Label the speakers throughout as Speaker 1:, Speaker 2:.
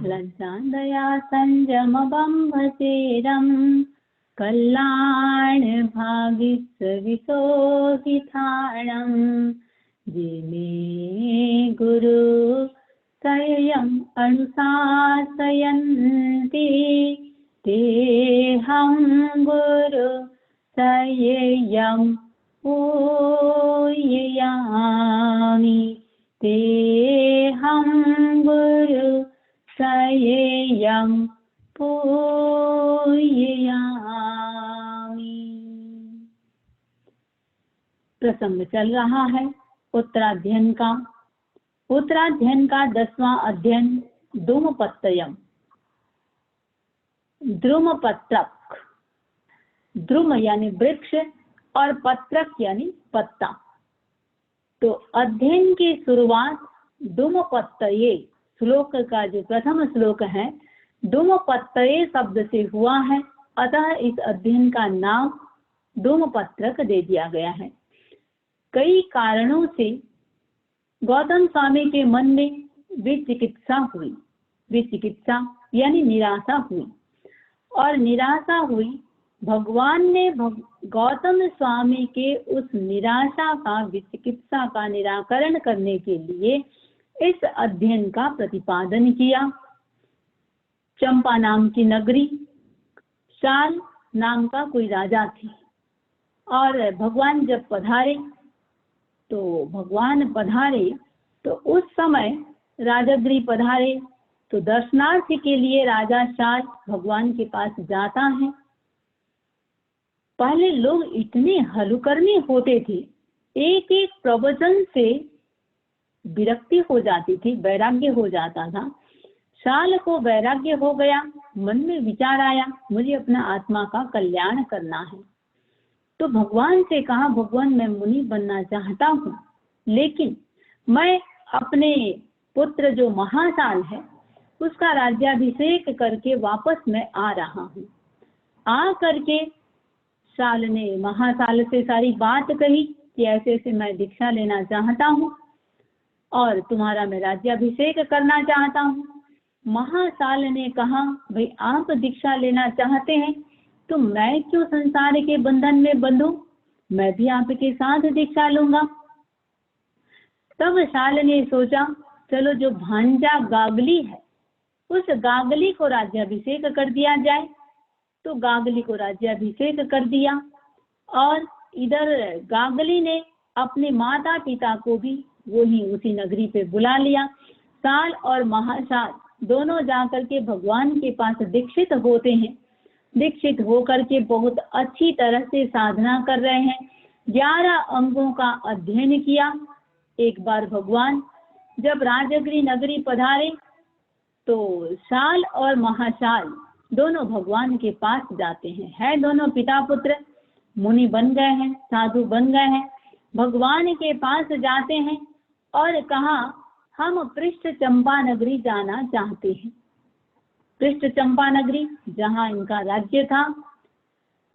Speaker 1: लज्जादया संयमबम्भचेरं कल्याणभागिसविशोहिताणं जिमे गुरु तयम् अनुशासयन्ति तेऽहं गुरु तयम् पूजयामि तेऽहं गुरु तयम् पूजयामि। प्रसंग चल रहा है उत्तराध्ययन का। उत्तराध्ययन का 10वां अध्ययन द्रुमपत्रयम्। द्रुमपत्रक, द्रुम यानी वृक्ष और पत्रक यानी पत्ता। तो अध्ययन की शुरुआत द्रुमपत्रये श्लोक का जो प्रथम श्लोक है द्रुमपत्रये शब्द से हुआ है, अतः इस अध्ययन का नाम द्रुमपत्रक दे दिया गया है। कई कारणों से गौतम स्वामी के मन में विचिकित्सा हुई। विचिकित्सा यानी निराशा हुई, और निराशा हुई। भगवान ने गौतम स्वामी के उस निराशा का, विचिकित्सा का निराकरण करने के लिए इस अध्ययन का प्रतिपादन किया। चंपा नाम की नगरी, शाल नाम का कोई राजा थी, और भगवान जब पधारे तो उस समय राजगृह पधारे तो दर्शनार्थ के लिए राजा शाल भगवान के पास जाता है। पहले लोग इतने हलुकर्मी होते थे, एक एक प्रवचन से विरक्ति हो जाती थी, वैराग्य हो जाता था। शाल को वैराग्य हो गया, मन में विचार आया मुझे अपना आत्मा का कल्याण करना है। तो भगवान से कहा, भगवान मैं मुनि बनना चाहता हूँ, लेकिन मैं अपने पुत्र जो महाशाल है उसका राज्याभिषेक करके वापस मैं आ रहा हूँ। आ करके शाल ने महाशाल से सारी बात कही कि ऐसे ऐसे मैं दीक्षा लेना चाहता हूँ और तुम्हारा मैं राज्याभिषेक करना चाहता हूँ। महाशाल ने कहा, भाई आप दीक्षा लेना चाहते हैं तो मैं क्यों संसार के बंधन में बंधूं, मैं भी आपके साथ दीक्षा लूंगा। तब शाल ने सोचा, चलो जो भांजा गागली है उस गागली को राज्याभिषेक कर दिया जाए। तो गागली को राज्याभिषेक कर दिया, और इधर गागली ने अपने माता पिता को भी वही उसी नगरी पे बुला लिया। शाल और महाशाल दोनों जाकर के भगवान के पास दीक्षित होते हैं। दीक्षित होकर के बहुत अच्छी तरह से साधना कर रहे हैं। 11 अंगों का अध्ययन किया। एक बार भगवान जब राजगृह नगरी पधारे तो शाल और महाशाल दोनों भगवान के पास जाते हैं। है दोनों पिता पुत्र, मुनि बन गए हैं, साधु बन गए हैं। भगवान के पास जाते हैं और कहा, हम पृष्ठ चंपा नगरी जाना चाहते हैं। पृष्ठ चंपा नगरी जहाँ इनका राज्य था।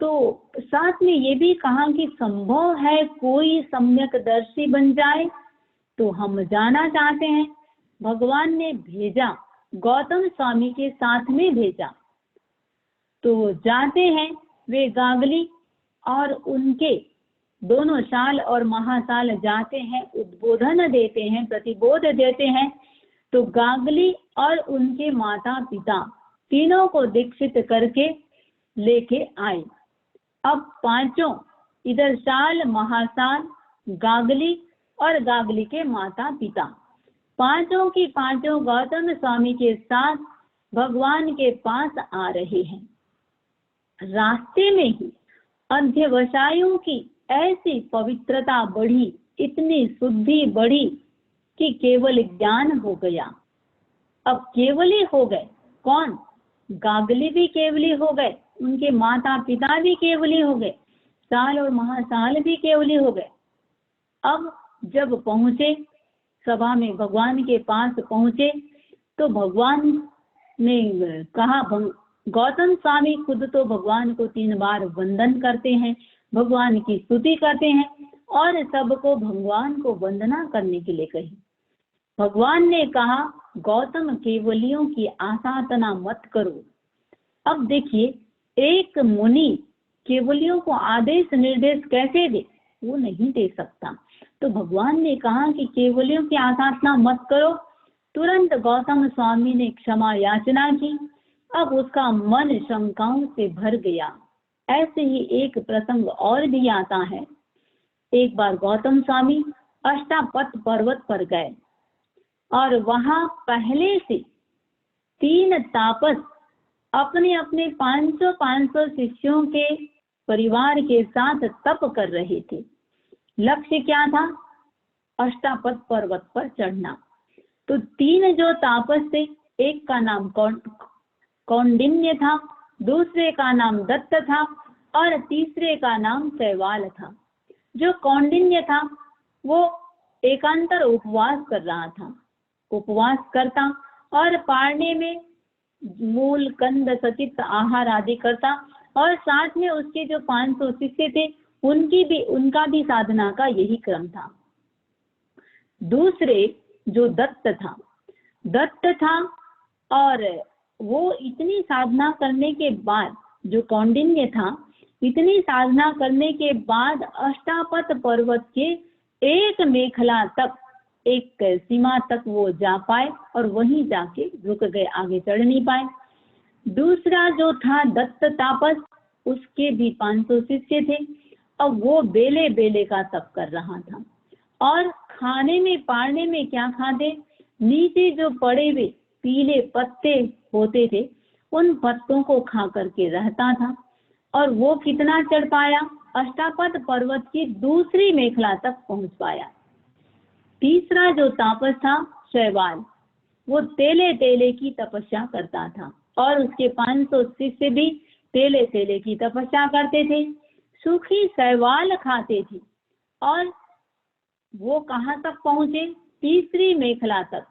Speaker 1: तो साथ में ये भी कहा कि संभव है कोई सम्यक दर्शी बन जाए तो हम जाना चाहते हैं। भगवान ने भेजा, गौतम स्वामी के साथ में भेजा। तो जाते हैं वे गागली और उनके दोनों शाल और महाशाल जाते हैं, उद्बोधन देते हैं, प्रतिबोध देते हैं। तो गागली और उनके माता पिता तीनों को दीक्षित करके लेके आए। अब पांचों, इधर शाल, महाशाल, गागली और गागली के माता पिता, पांचों की पांचों गौतम स्वामी के साथ भगवान के पास आ रहे हैं। रास्ते में ही अध्यवसायों की ऐसी पवित्रता बढ़ी, इतनी शुद्धि बढ़ी कि केवल ज्ञान हो गया। अब केवली हो गए कौन? गागली भी केवली हो गए, उनके माता पिता भी केवली हो गए, शाल और महाशाल भी केवली हो गए। अब जब पहुंचे सभा में, भगवान के पास पहुंचे तो भगवान ने कहा, गौतम स्वामी खुद तो भगवान को 3 बार वंदन करते हैं, भगवान की स्तुति करते हैं और सबको भगवान को वंदना करने के लिए कही। भगवान ने कहा, गौतम केवलियों की आसाधना मत करो। अब देखिए, एक मुनि केवलियों को आदेश निर्देश कैसे दे? वो नहीं दे सकता। तो भगवान ने कहा कि केवलियों की आसाधना मत करो। तुरंत गौतम स्वामी ने क्षमा याचना की। अब उसका मन शंकाओं से भर गया। ऐसे ही एक प्रसंग और भी आता है। एक बार गौतम स्वामी अष्टापथ पर्वत पर गए और वहां पहले से 3 तापस अपने अपने 500 शिष्यों के परिवार के साथ तप कर रहे थे। लक्ष्य क्या था? अष्टापथ पर्वत पर चढ़ना। तो 3 जो तापस थे, एक का नाम कौंडिन्य था, दूसरे का नाम दत्त था और तीसरे का नाम शैवाल था। जो कौंडिन्य था वो एकांतर उपवास कर रहा था। उपवास करता और पारने में मूल कंद सचित आहार आदि करता और साथ में उसके जो 500 शिष्य थे उनका भी साधना का यही क्रम था। दूसरे जो दत्त था और वो इतनी साधना करने के बाद, जो कौंडिन्य था, इतनी साधना करने के बाद अष्टापथ पर्वत के एक मेखला तक, एक सीमा तक वो जा पाए और वहीं जाके रुक गए, आगे चढ़ नहीं पाए। दूसरा जो था दत्त तापस, उसके भी 500 शिष्य थे। अब वो बेले बेले का तप कर रहा था और खाने में पारने में क्या खाते? नीचे जो पड़े हुए पीले पत्ते होते थे उन पत्तों को खा करके रहता था। और वो कितना चढ़ पाया? अष्टापथ पर्वत की दूसरी मेखला तक पहुंच पाया। तीसरा जो तापस था शैवाल, वो तेले तेले की तपस्या करता था और उसके 500 शिष्य भी तेले तेले की तपस्या करते थे, सूखी शैवाल खाते थे। और वो कहाँ तक पहुंचे? तीसरी मेखला तक।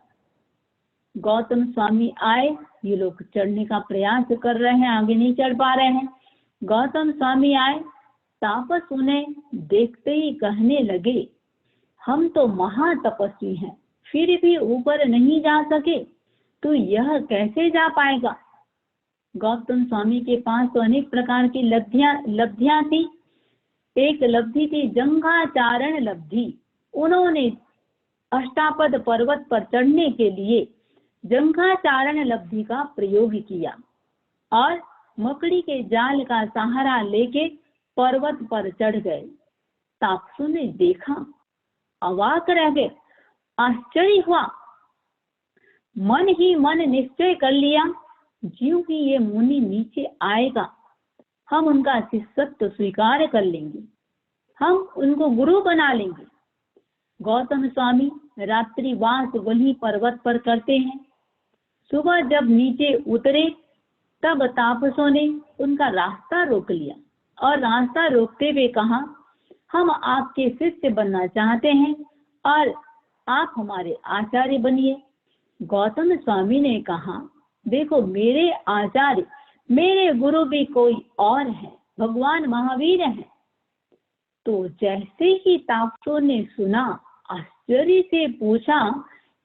Speaker 1: गौतम स्वामी आए, ये लोग चढ़ने का प्रयास कर रहे हैं, आगे नहीं चढ़ पा रहे हैं। गौतम स्वामी आए, तापस उन्हें देखते ही कहने लगे, हम तो महातपस्वी हैं, फिर भी ऊपर नहीं जा सके, तो यह कैसे जा पाएगा? गौतम स्वामी के पास तो अनेक प्रकार की लब्धियां थी। एक लब्धि थी जंघाचारण लब्धि। उन्होंने अष्टापद पर्वत पर चढ़ने के लिए जंघाचारण लब्धि का प्रयोग किया और मकड़ी के जाल का सहारा लेके पर्वत पर चढ़ गए। तापसों ने देखा, अवाक रह गए, आश्चर्य हुआ। मन ही मन निश्चय कर लिया, ज्यों ही ये मुनि नीचे आएगा हम उनका शिष्यत्व स्वीकार कर लेंगे, हम उनको गुरु बना लेंगे। गौतम स्वामी रात्रिवास वहीं पर्वत पर करते हैं। सुबह जब नीचे उतरे तब तापसों ने उनका रास्ता रोक लिया और रास्ता रोकते हुए कहा, हम आपके शिष्य बनना चाहते हैं और आप हमारे आचार्य बनिए। गौतम स्वामी ने कहा, देखो मेरे आचार्य, मेरे गुरु भी कोई और है, भगवान महावीर हैं। तो जैसे ही तापसों ने सुना, आश्चर्य से पूछा,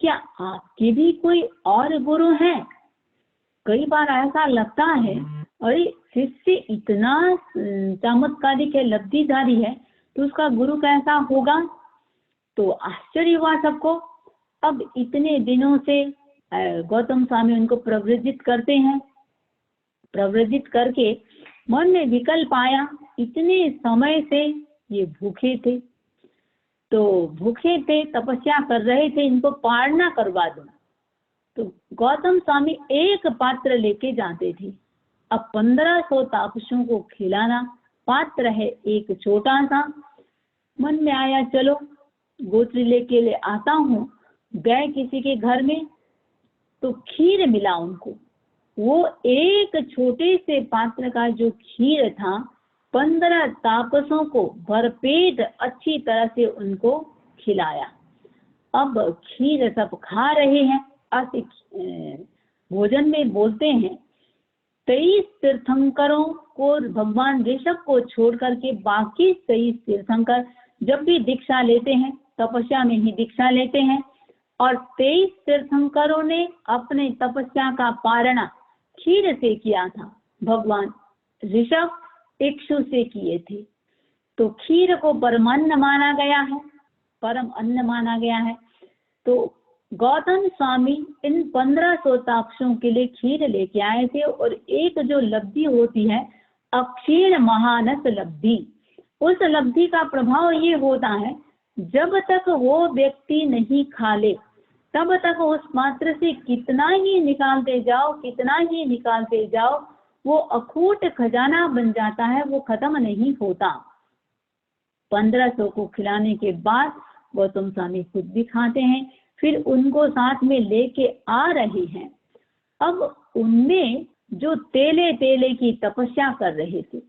Speaker 1: क्या आपके भी कोई और गुरु हैं? कई बार ऐसा लगता है, अरे शिष्य इतना चमत्कारिक है, लब्धिधारी है, तो उसका गुरु कैसा होगा? तो आश्चर्य हुआ सबको। अब इतने दिनों से गौतम स्वामी उनको प्रव्रजित करते हैं। प्रव्रजित करके मन में विकल्प आया, इतने समय से ये भूखे थे, तो भूखे थे, तपस्या कर रहे थे, इनको पारना करवा दो। तो गौतम स्वामी एक पात्र लेके जाते थे। अब 1500 तापसों को खिलाना, पात्र है एक छोटा सा। मन में आया, चलो गोत्र लेके ले आता हूँ। गए किसी के घर में तो खीर मिला उनको। वो एक छोटे से पात्र का जो खीर था, 15 तापसों को भरपेट अच्छी तरह से उनको खिलाया। अब खीर सब खा रहे हैं। भोजन में बोलते हैं 23 तीर्थंकरों को, भगवान ऋषभ को छोड़ करके बाकी 23 तीर्थंकर जब भी दीक्षा लेते हैं, तपस्या में ही दीक्षा लेते हैं, और 23 तीर्थंकरों ने अपने तपस्या का पारणा क्षीर से किया था। भगवान ऋषभ इक्षु से किए थे। तो क्षीर को परमान्न माना गया है, परम अन्न माना गया है। तो गौतम स्वामी इन 1500 तापसों के लिए खीर लेके आए थे। और एक जो लब्धि होती है अक्षीण महानस लब्धि, उस लब्धि का प्रभाव ये होता है, जब तक वो व्यक्ति नहीं खा ले तब तक उस पात्र से कितना ही निकालते जाओ, कितना ही निकालते जाओ, वो अखूट खजाना बन जाता है, वो खत्म नहीं होता। 1500 को खिलाने के बाद गौतम स्वामी खुद भी खाते हैं, फिर उनको साथ में लेके आ रहे हैं। अब उनमें जो तेले तेले की तपस्या कर रहे थे,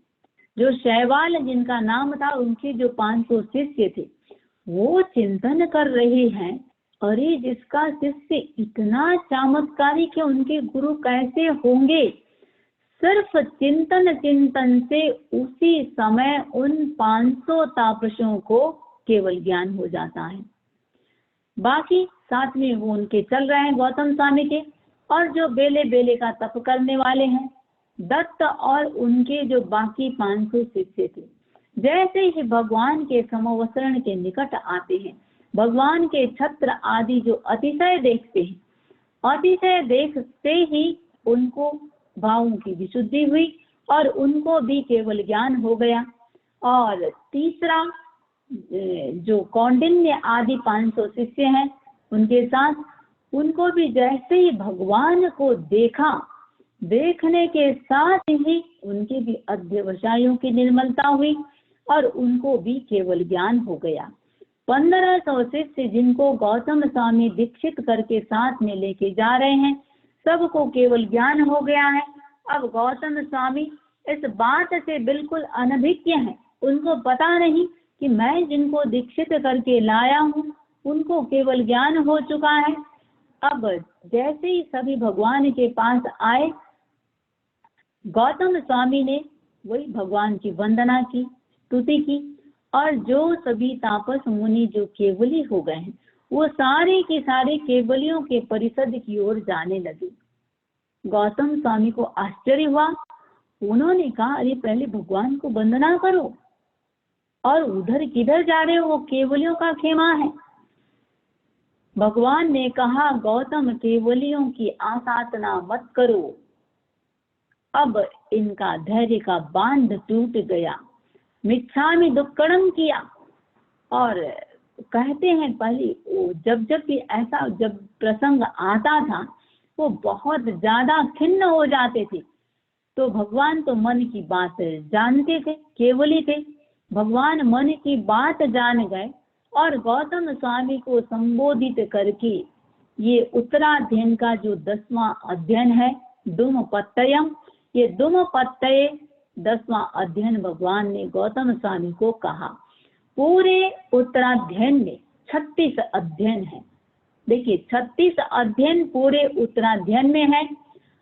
Speaker 1: जो शैवाल जिनका नाम था, उनके जो 500 शिष्य थे, वो चिंतन कर रहे हैं, अरे जिसका शिष्य इतना चमत्कारिक है, उनके गुरु कैसे होंगे। सिर्फ चिंतन चिंतन से उसी समय उन 500 तापसों को केवल ज्ञान हो जाता है। बाकी साथ में वो उनके चल रहे हैं गौतम स्वामी के, और जो बेले बेले का तप करने वाले हैं दत्त और उनके जो बाकी 500 शिष्य थे, जैसे ही भगवान के समवसरण के निकट आते हैं, भगवान के छत्र आदि जो अतिशय देखते हैं, अतिशय देखते ही उनको भावों की विशुद्धि हुई और उनको भी केवल ज्ञान हो गया। और तीसरा जो कौंडिन्य आदि 500 शिष्य हैं, उनके साथ उनको भी जैसे ही भगवान को देखा, देखने के साथ ही उनके भी अध्यवसायों की निर्मलता हुई और उनको भी केवल ज्ञान हो गया। 1500 शिष्य जिनको गौतम स्वामी दीक्षित करके साथ में लेके जा रहे हैं, सबको केवल ज्ञान हो गया है। अब गौतम स्वामी इस बात से बिल्कुल अनभिज्ञ हैं, उनको पता नहीं कि मैं जिनको दीक्षित करके लाया हूँ उनको केवल ज्ञान हो चुका है। अब जैसे ही सभी भगवान के पास आए, गौतम स्वामी ने वही भगवान की वंदना की, स्तुति की, और जो सभी तापस मुनि जो केवली हो गए हैं, वो सारे के सारे केवलियों के परिषद की ओर जाने लगे। गौतम स्वामी को आश्चर्य हुआ, उन्होंने कहा, अरे पहले भगवान को वंदना करो और उधर किधर जा रहे हो, वो केवलियों का खेमा है। भगवान ने कहा, गौतम केवलियों की आसाधना मत करो। अब इनका धैर्य का बांध टूट गया, मिच्छामि दुक्कड़म किया। और कहते हैं पहले जब जब भी ऐसा जब प्रसंग आता था, वो बहुत ज्यादा खिन्न हो जाते थे। तो भगवान तो मन की बात जानते थे, केवली थे, भगवान मन की बात जान गए और गौतम स्वामी को संबोधित करके ये उत्तराध्ययन का जो 10वां अध्ययन है, धूमपत्तयम, ये धूमपत्तय 10वां अध्ययन भगवान ने गौतम स्वामी को कहा। पूरे उत्तराध्ययन में 36 अध्ययन है। देखिए 36 अध्ययन पूरे उत्तराध्ययन में है,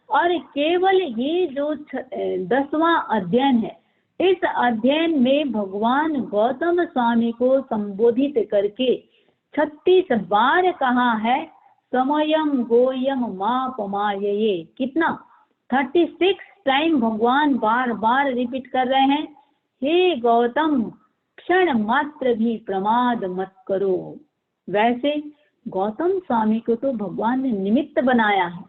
Speaker 1: और केवल ये जो 10वां अध्ययन है, इस अध्ययन में भगवान गौतम स्वामी को संबोधित करके 36 बार कहा है, समयम गोयम मापमायये। कितना? 36 टाइम भगवान बार बार रिपीट कर रहे हैं, हे गौतम क्षण मात्र भी प्रमाद मत करो। वैसे गौतम स्वामी को तो भगवान ने निमित्त बनाया है,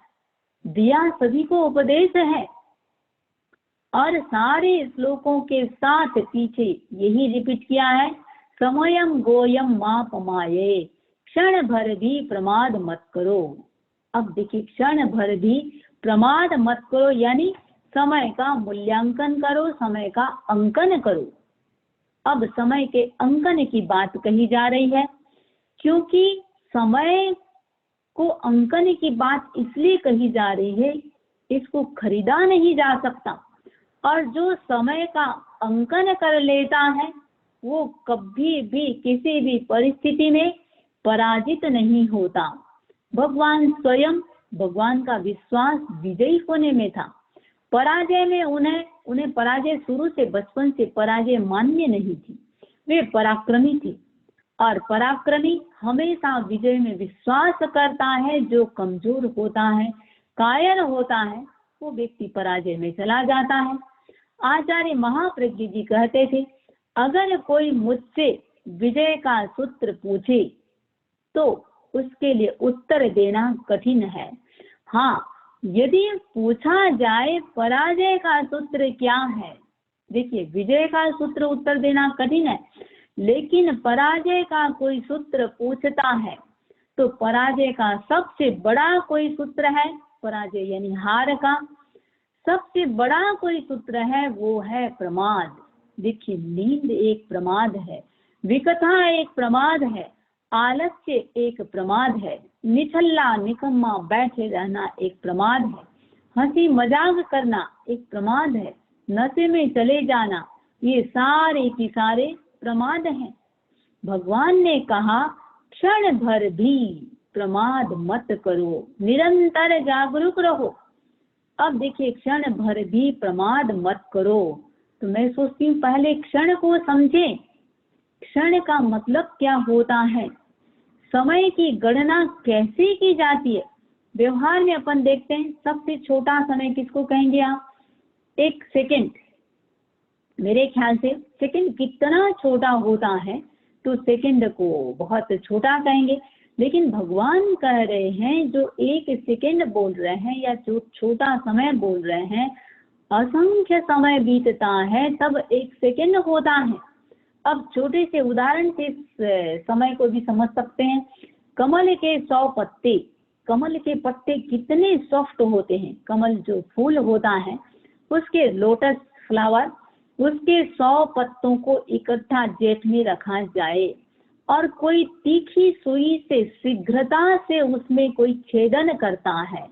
Speaker 1: दिया सभी को उपदेश है, और सारे श्लोकों के साथ पीछे यही रिपीट किया है, समयम गोयम मापमाये, क्षण भर भी प्रमाद मत करो। अब देखिए, क्षण भर भी प्रमाद मत करो, यानी समय का मूल्यांकन करो, समय का अंकन करो। अब समय के अंकन की बात कही जा रही है, क्योंकि समय को अंकन की बात इसलिए कही जा रही है, इसको खरीदा नहीं जा सकता, और जो समय का अंकन कर लेता है वो कभी भी किसी भी परिस्थिति में पराजित नहीं होता। भगवान स्वयं, भगवान का विश्वास विजयी होने में था, पराजय में उन्हें पराजय शुरू से, बचपन से पराजय मान्य नहीं थी, वे पराक्रमी थे। और पराक्रमी हमेशा विजय में विश्वास करता है। जो कमजोर होता है, कायर होता है, वो व्यक्ति पराजय में चला जाता है। आचार्य महाप्रज्ञ जी कहते थे, अगर कोई मुझसे विजय का सूत्र पूछे तो उसके लिए उत्तर देना कठिन है। हाँ, यदि पूछा जाए पराजय का सूत्र क्या है, देखिए विजय का सूत्र उत्तर देना कठिन है, लेकिन पराजय का कोई सूत्र पूछता है तो पराजय का सबसे बड़ा कोई सूत्र है, पराजय यानी हार का सबसे बड़ा कोई सूत्र है, वो है प्रमाद। देखिए नींद एक प्रमाद है, विकथा एक प्रमाद है, आलस्य एक प्रमाद है, निछल्ला निकम्मा बैठे रहना एक प्रमाद है, हंसी मजाक करना एक प्रमाद है, नशे में चले जाना, ये सारे की सारे प्रमाद हैं। भगवान ने कहा क्षण भर भी प्रमाद मत करो, निरंतर जागरूक रहो। अब देखिए क्षण भर भी प्रमाद मत करो, तो मैं सोचती हूँ पहले क्षण को समझें। क्षण का मतलब क्या होता है, समय की गणना कैसे की जाती है। व्यवहार में अपन देखते हैं सबसे छोटा समय किसको कहेंगे आप, एक सेकंड। मेरे ख्याल से सेकंड कितना छोटा होता है तो सेकंड को बहुत छोटा कहेंगे, लेकिन भगवान कह रहे हैं जो एक सेकंड बोल रहे हैं या जो छोटा समय बोल रहे हैं, असंख्य समय बीतता है तब एक सेकंड होता है। अब छोटे से उदाहरण से समय को भी समझ सकते हैं। कमल के 100 पत्ते, कमल के पत्ते कितने सॉफ्ट होते हैं। कमल जो फूल होता है उसके लोटस फ्लावर, उसके 100 पत्तों को इकट्ठा जेठ में रखा जाए और कोई तीखी सुई से शीघ्रता से उसमें कोई छेदन करता है।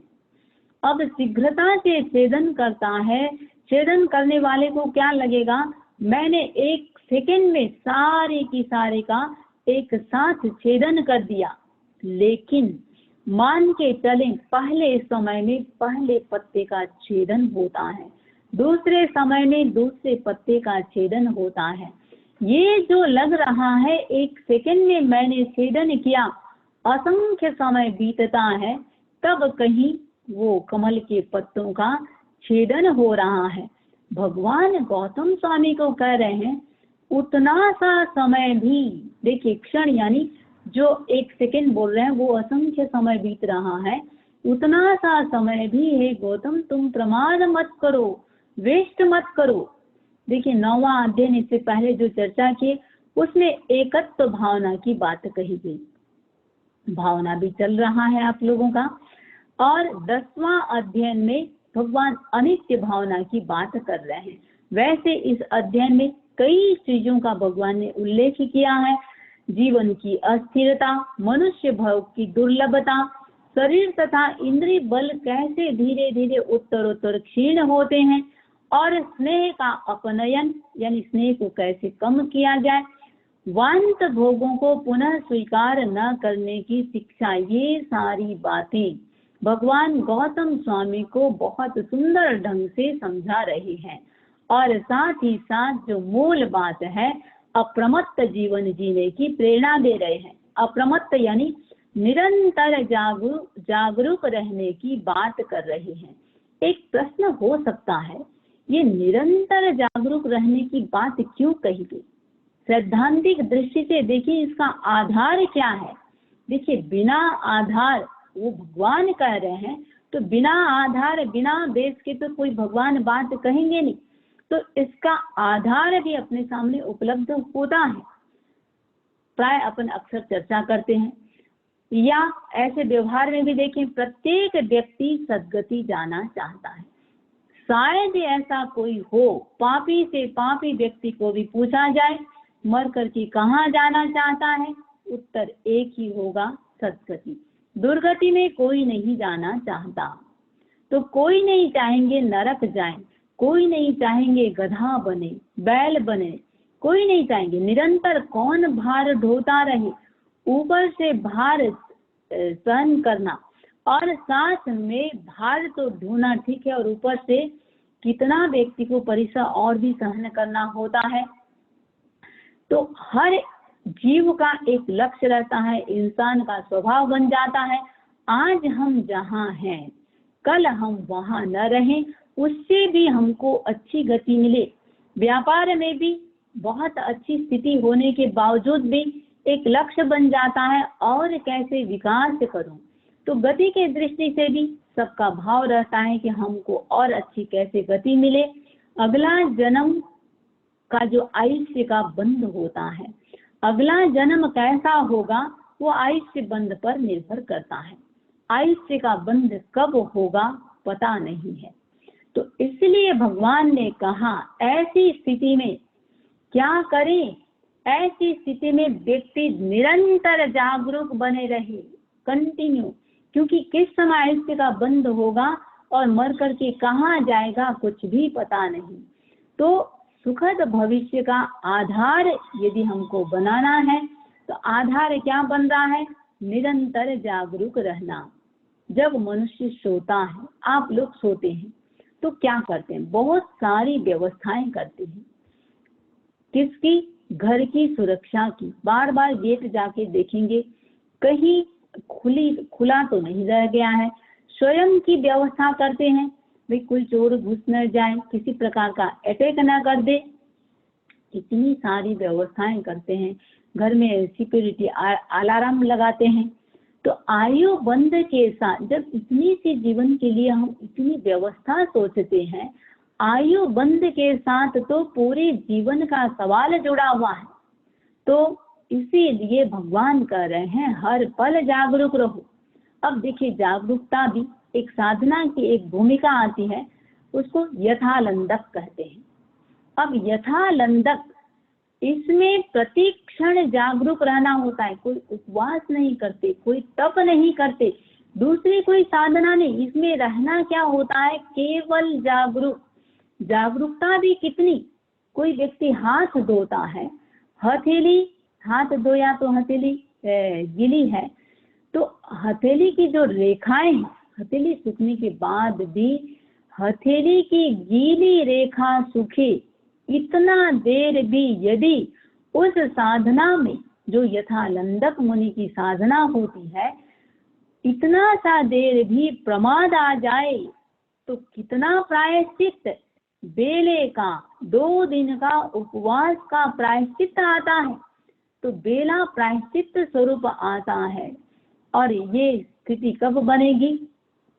Speaker 1: अब शीघ्रता से छेदन करता है, छेदन करने वाले को क्या लगेगा, मैंने एक सेकंड में सारे की सारे का एक साथ छेदन कर दिया। लेकिन मान के चलें पहले समय में पहले पत्ते का छेदन होता है, दूसरे समय में दूसरे पत्ते का छेदन होता है। ये जो लग रहा है एक सेकंड में मैंने छेदन किया, असंख्य समय बीतता है तब कहीं वो कमल के पत्तों का छेदन हो रहा है। भगवान गौतम स्वामी को कह रहे हैं उतना सा समय भी, देखिए क्षण यानी जो एक सेकंड बोल रहे हैं वो असंख्य समय बीत रहा है, उतना सा समय भी है गौतम तुम प्रमाद मत करो, वेस्ट मत करो। देखिए 9वां अध्ययन इससे पहले जो चर्चा की उसमें एकत्व भावना की बात कही गई, भावना भी चल रहा है आप लोगों का। और 10वां अध्ययन में भगवान अनित्य भावना की बात कर रहे हैं। वैसे इस अध्ययन में कई चीजों का भगवान ने उल्लेख किया है, जीवन की अस्थिरता, मनुष्य भोग की दुर्लभता, शरीर तथा इंद्रिय बल कैसे धीरे धीरे उत्तरोत्तर क्षीण होते हैं और स्नेह का अपनयन यानी स्नेह को कैसे कम किया जाए, वांत भोगों को पुनः स्वीकार न करने की शिक्षा, ये सारी बातें भगवान गौतम स्वामी को बहुत सुंदर ढंग से समझा रहे हैं। और साथ ही साथ जो मूल बात है अप्रमत्त जीवन जीने की प्रेरणा दे रहे हैं। अप्रमत्त यानी निरंतर जागरूक रहने की बात कर रहे हैं। एक प्रश्न हो सकता है, ये निरंतर जागरूक रहने की बात क्यों कही गई? सैद्धांतिक दृष्टि से देखिए इसका आधार क्या है। देखिए बिना आधार, वो भगवान कह रहे हैं तो बिना आधार बिना बेस के तो कोई भगवान बात कहेंगे नहीं, तो इसका आधार भी अपने सामने उपलब्ध होता है। प्राय अपन अक्सर चर्चा करते हैं या ऐसे व्यवहार में भी देखें, प्रत्येक व्यक्ति सद्गति जाना चाहता है। शायद ऐसा कोई हो, पापी से पापी व्यक्ति को भी पूछा जाए मर कर के कहाँ जाना चाहता है, उत्तर एक ही होगा, सद्गति। दुर्गति में कोई नहीं जाना चाहता, तो कोई नहीं चाहेंगे नरक जाए, कोई नहीं चाहेंगे गधा बने, बैल बने, कोई नहीं चाहेंगे। निरंतर कौन भार ढोता रहे, ऊपर से भार सहन करना और साथ में भार तो ढोना ठीक है, और ऊपर से कितना व्यक्ति को परिश्रम और भी सहन करना होता है। तो हर जीव का एक लक्ष्य रहता है, इंसान का स्वभाव बन जाता है। आज हम जहाँ हैं कल हम वहाँ न रहें, उससे भी हमको अच्छी गति मिले। व्यापार में भी बहुत अच्छी स्थिति होने के बावजूद भी एक लक्ष्य बन जाता है और कैसे विकास करूं। तो गति के दृष्टि से भी सबका भाव रहता है कि हमको और अच्छी कैसे गति मिले। अगला जन्म का जो आयुष्य का बंध होता है, अगला जन्म कैसा होगा वो आयुष्य बंध पर निर्भर करता है। आयुष्य का बंध कब होगा पता नहीं है। तो इसलिए भगवान ने कहा ऐसी स्थिति में क्या करें। ऐसी स्थिति में व्यक्ति निरंतर जागरूक बने रहे, कंटिन्यू, क्योंकि किस समय आयुष्य का बंद होगा और मर करके कहाँ जाएगा कुछ भी पता नहीं। तो सुखद भविष्य का आधार यदि हमको बनाना है तो आधार क्या बन रहा है, निरंतर जागरूक रहना। जब मनुष्य सोता है, आप लोग सोते हैं तो क्या करते हैं, बहुत सारी व्यवस्थाएं करते हैं। किसकी, घर की सुरक्षा की। बार बार गेट जाके देखेंगे कहीं खुला तो नहीं रह गया है। स्वयं की व्यवस्था करते हैं, भाई कोई चोर घुस न जाए, किसी प्रकार का अटैक न कर दे। इतनी सारी व्यवस्थाएं करते हैं। घर में सिक्योरिटी अलार्म लगाते हैं। तो आयु बंध के साथ जब इतनी सी जीवन के लिए हम इतनी व्यवस्था सोचते हैं, आयु बंध के साथ तो पूरे जीवन का सवाल जुड़ा हुआ है। तो इसीलिए भगवान कह रहे हैं हर पल जागरूक रहो। अब देखिए जागरूकता भी एक साधना की एक भूमिका आती है, उसको यथालंदक कहते हैं। अब यथालंदक इसमें प्रति क्षण जागरूक रहना होता है। कोई उपवास नहीं करते, कोई तप नहीं करते, दूसरी कोई साधना नहीं, इसमें रहना क्या होता है, केवल जागरूक। जागरूकता भी कितनी, कोई व्यक्ति हाथ धोता है, हथेली हाथ धोया तो हथेली गीली है, तो हथेली की जो रेखाएं हैं, हथेली सूखने के बाद भी हथेली की गीली रेखा सूखे इतना देर भी यदि उस साधना में जो यथालंदक मुनि की साधना होती है, इतना सा देर भी प्रमाद आ जाए तो कितना प्रायश्चित, बेले का 2 दिन का उपवास का प्रायश्चित आता है। तो बेला प्रायश्चित स्वरूप आता है। और ये स्थिति कब बनेगी,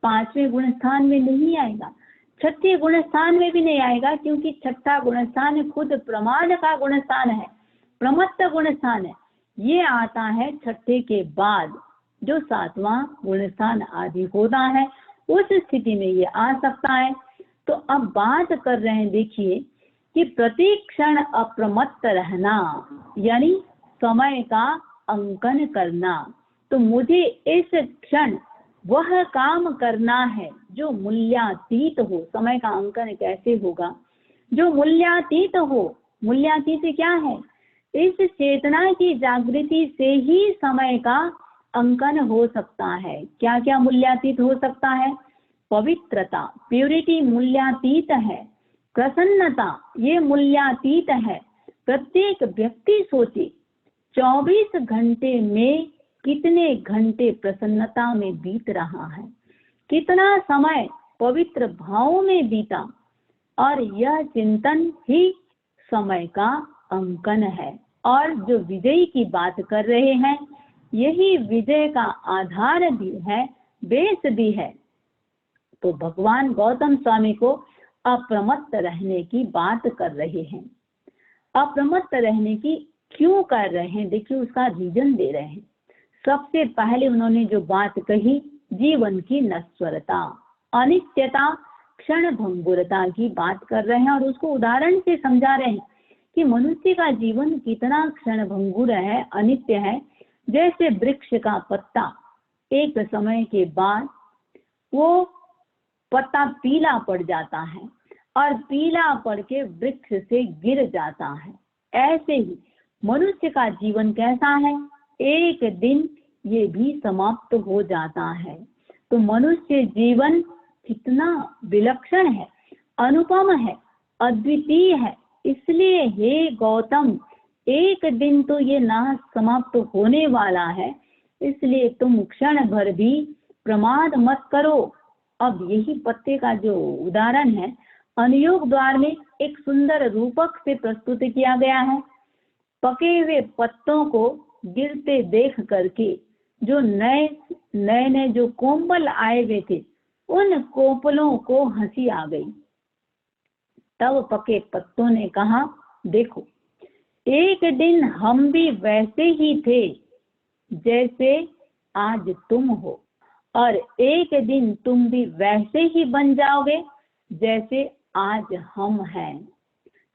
Speaker 1: 5वें गुण स्थान में नहीं आएगा, 6ठे गुण स्थान में भी नहीं आएगा, क्योंकि 6ठा गुण स्थान खुद प्रमाद का गुण स्थान है, प्रमत्त गुण स्थान है। ये आता है 6ठे के बाद, जो 7वां गुण स्थान आदि होता है, उस स्थिति में ये आ सकता है। तो अब बात कर रहे हैं, देखिए कि प्रति क्षण अप्रमत्त रहना, यानी समय का अंकन करना। तो मुझे इस क्षण वह काम करना है जो मूल्यातीत हो। समय का अंकन कैसे होगा, जो मूल्यातीत हो। मूल्यातीत क्या है, इस चेतना की जागृति से ही समय का अंकन हो सकता है। क्या क्या मूल्यातीत हो सकता है, पवित्रता, प्यूरिटी मूल्यातीत है, प्रसन्नता ये मूल्यातीत है। प्रत्येक व्यक्ति सोचे 24 घंटे में कितने घंटे प्रसन्नता में बीत रहा है, कितना समय पवित्र भाव में बीता, और यह चिंतन ही समय का अंकन है। और जो विजय की बात कर रहे हैं, यही विजय का आधार भी है, बेस भी है। तो भगवान गौतम स्वामी को अप्रमत्त रहने की बात कर रहे हैं। अप्रमत्त रहने की क्यों कर रहे हैं, देखिए उसका रीजन दे रहे हैं। सबसे पहले उन्होंने जो बात कही, जीवन की नश्वरता, अनित्यता, क्षण भंगुरता की बात कर रहे हैं, और उसको उदाहरण से समझा रहे हैं कि मनुष्य का जीवन कितना क्षण भंगुर है, अनित्य है। जैसे वृक्ष का पत्ता एक समय के बाद वो पत्ता पीला पड़ जाता है और पीला पड़ के वृक्ष से गिर जाता है, ऐसे ही मनुष्य का जीवन कैसा है, एक दिन ये भी समाप्त हो जाता है। तो मनुष्य जीवन कितना विलक्षण है, अनुपम है, अद्वितीय है। इसलिए हे गौतम, एक दिन तो ये नाश समाप्त होने वाला है, इसलिए तुम क्षण भर भी प्रमाद मत करो। अब यही पत्ते का जो उदाहरण है अनुयोग द्वार में एक सुंदर रूपक से प्रस्तुत किया गया है। पके हुए पत्तों को गिरते देख करके जो नए नए जो कोमल आए हुए थे उन कोपलों को हंसी आ गई। तब पके पत्तों ने कहा, देखो एक दिन हम भी वैसे ही थे जैसे आज तुम हो, और एक दिन तुम भी वैसे ही बन जाओगे जैसे आज हम हैं।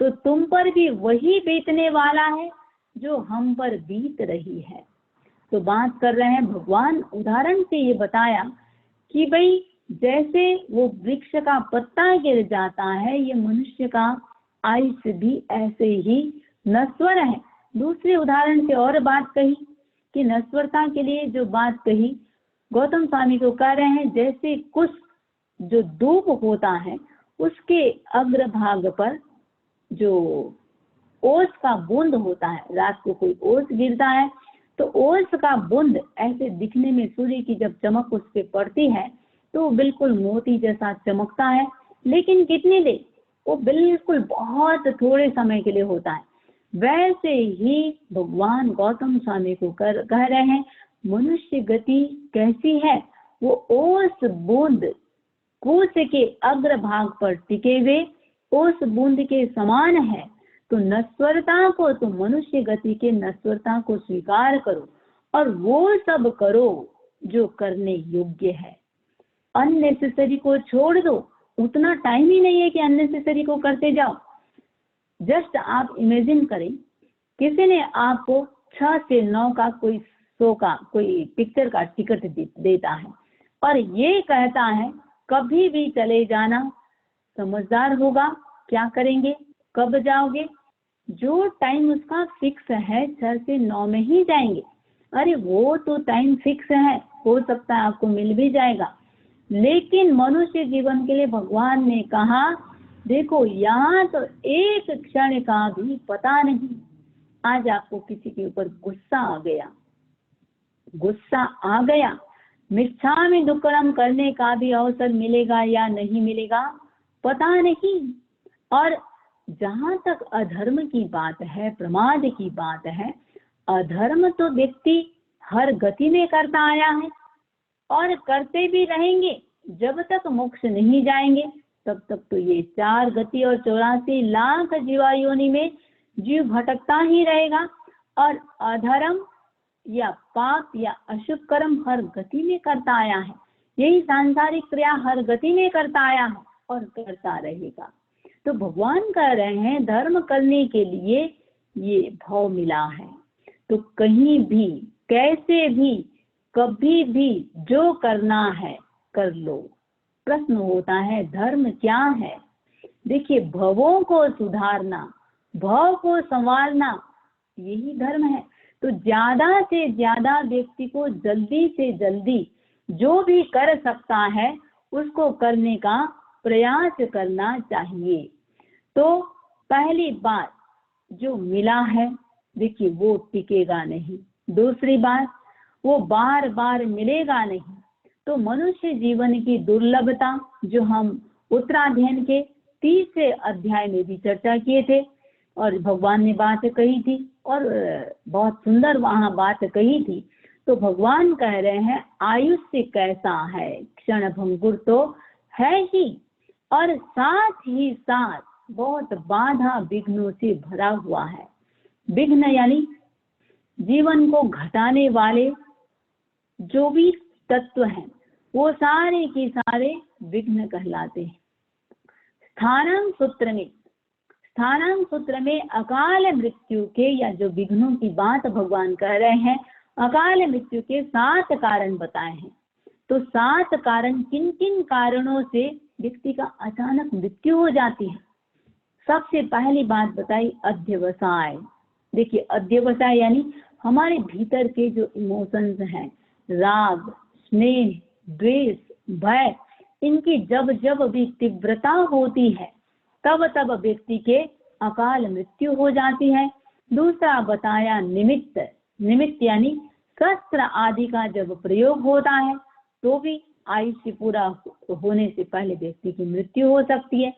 Speaker 1: तो तुम पर भी वही बीतने वाला है जो हम पर बीत रही है। तो बात कर रहे हैं भगवान उदाहरण से ये बताया कि भाई जैसे वो वृक्ष का पत्ता गिर जाता है, ये मनुष्य का आयुष्य भी ऐसे ही नश्वर है। दूसरे उदाहरण से और बात कही कि नश्वरता के लिए जो बात कही गौतम स्वामी को कह रहे हैं, जैसे कुछ जो धूप होता है उसके अग्रभाग पर जो ओस का बूंद होता है, रात को कोई ओस गिरता है तो ओस का बूंद ऐसे दिखने में सूर्य की जब चमक उस पे पड़ती है तो बिल्कुल मोती जैसा चमकता है, लेकिन कितनी देर, वो बिल्कुल बहुत थोड़े समय के लिए होता है। वैसे ही भगवान गौतम स्वामी को कह रहे हैं मनुष्य गति कैसी है, वो ओस बूंद कूस के अग्रभाग पर टिके हुए ओस बूंद के समान है। तो नश्वरता को, तो मनुष्य गति के नश्वरता को स्वीकार करो और वो सब करो जो करने योग्य है। अननेसेसरी को छोड़ दो, उतना टाइम ही नहीं है कि अननेसेसरी को करते जाओ। जस्ट आप इमेजिन करें, किसी ने आपको 6 से 9 का कोई शो का, कोई पिक्चर का टिकट देता है और ये कहता है कभी भी चले जाना, समझदार होगा, क्या करेंगे, कब जाओगे, जो टाइम उसका फिक्स है 6 से 9 में ही जाएंगे। अरे वो तो टाइम फिक्स है, हो सकता है आपको मिल भी जाएगा, लेकिन मनुष्य जीवन के लिए भगवान ने कहा देखो यहाँ तो एक क्षण का भी पता नहीं। आज आपको किसी के ऊपर गुस्सा आ गया, मिच्छामि दुक्कड़म करने का भी अवसर मिलेगा या नहीं मिलेगा पता नहीं। और जहाँ तक अधर्म की बात है, प्रमाद की बात है, अधर्म तो व्यक्ति हर गति में करता आया है और करते भी रहेंगे जब तक मोक्ष नहीं जाएंगे, तब तक तो ये 4 गति और 84 लाख जीवायोनि में जीव भटकता ही रहेगा। और अधर्म या पाप या अशुभ कर्म हर गति में करता आया है, यही सांसारिक क्रिया हर गति में करता आया है और करता रहेगा। तो भगवान कह रहे हैं धर्म करने के लिए ये भाव मिला है, तो कहीं भी कैसे भी कभी भी जो करना है कर लो। प्रश्न होता है धर्म क्या है? देखिए, भवों को सुधारना, भाव को संवारना, यही धर्म है। तो ज्यादा से ज्यादा व्यक्ति को जल्दी से जल्दी जो भी कर सकता है उसको करने का प्रयास करना चाहिए। तो पहली बात जो मिला है, देखिए वो टिकेगा नहीं। दूसरी बात, वो बार बार मिलेगा नहीं। तो मनुष्य जीवन की दुर्लभता जो हम उत्तराध्ययन के 30वें अध्याय में भी चर्चा किए थे और भगवान ने बात कही थी और बहुत सुंदर वहां बात कही थी। तो भगवान कह रहे हैं आयुष्य कैसा है, क्षण भंगुर तो है ही, और साथ ही साथ बहुत बाधा विघ्नों से भरा हुआ है। विघ्न यानी जीवन को घटाने वाले जो भी तत्व हैं वो सारे के सारे विघ्न कहलाते हैं। स्थानांग सूत्र में अकाल मृत्यु के या जो विघ्नों की बात भगवान कह रहे हैं, अकाल मृत्यु के 7 कारण बताए हैं। तो 7 कारण, किन किन कारणों से व्यक्ति का अचानक मृत्यु हो जाती है। सबसे पहली बात बताई अध्यवसाय। देखिए, अध्यवसाय यानी हमारे भीतर के जो इमोशंस हैं, राग, स्नेह, द्वेष, भय, इनकी जब जब भी तीव्रता होती है तब तब व्यक्ति के अकाल मृत्यु हो जाती है। दूसरा बताया निमित्त, निमित्त यानी शस्त्र आदि का जब प्रयोग होता है तो भी आयुष्य पूरा होने से पहले व्यक्ति की मृत्यु हो सकती है।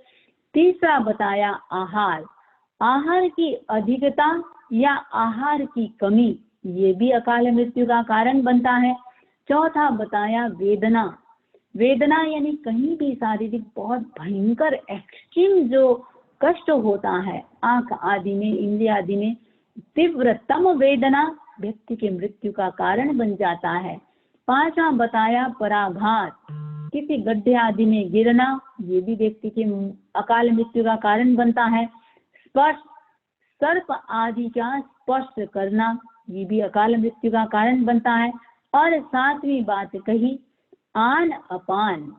Speaker 1: तीसरा बताया आहार, आहार की अधिकता या आहार की कमी, ये भी अकाल मृत्यु का कारण बनता है। चौथा बताया वेदना, वेदना यानी कहीं भी शारीरिक बहुत भयंकर एक्सट्रीम जो कष्ट होता है, आंख आदि में, इंद्रिय आदि में तीव्रतम वेदना व्यक्ति की मृत्यु का कारण बन जाता है। पांचवा बताया पराघात, किसी गड्ढे आदि में गिरना, ये भी व्यक्ति के अकाल मृत्यु का कारण बनता है। स्पर्श, सर्प आदि का स्पर्श करना, ये भी अकाल मृत्यु का कारण बनता है। और सातवीं बात कही आन अपान,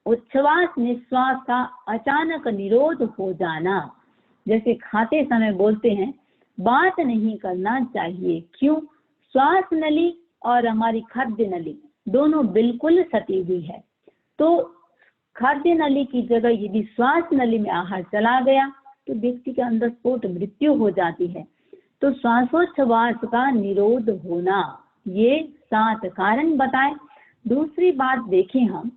Speaker 1: उच्छ्वास निश्वास का अचानक निरोध हो जाना, जैसे खाते समय बोलते हैं बात नहीं करना चाहिए, क्यों? श्वास नली और हमारी खाद्य नली दोनों बिल्कुल सटी हुई है, तो खाद्य नली की जगह यदि श्वास नली में आहार चला गया तो व्यक्ति के अंदर स्फोट मृत्यु हो जाती है। तो श्वासोच्छ्वास का निरोध होना, ये 7 कारण बताए। दूसरी बात देखें हम,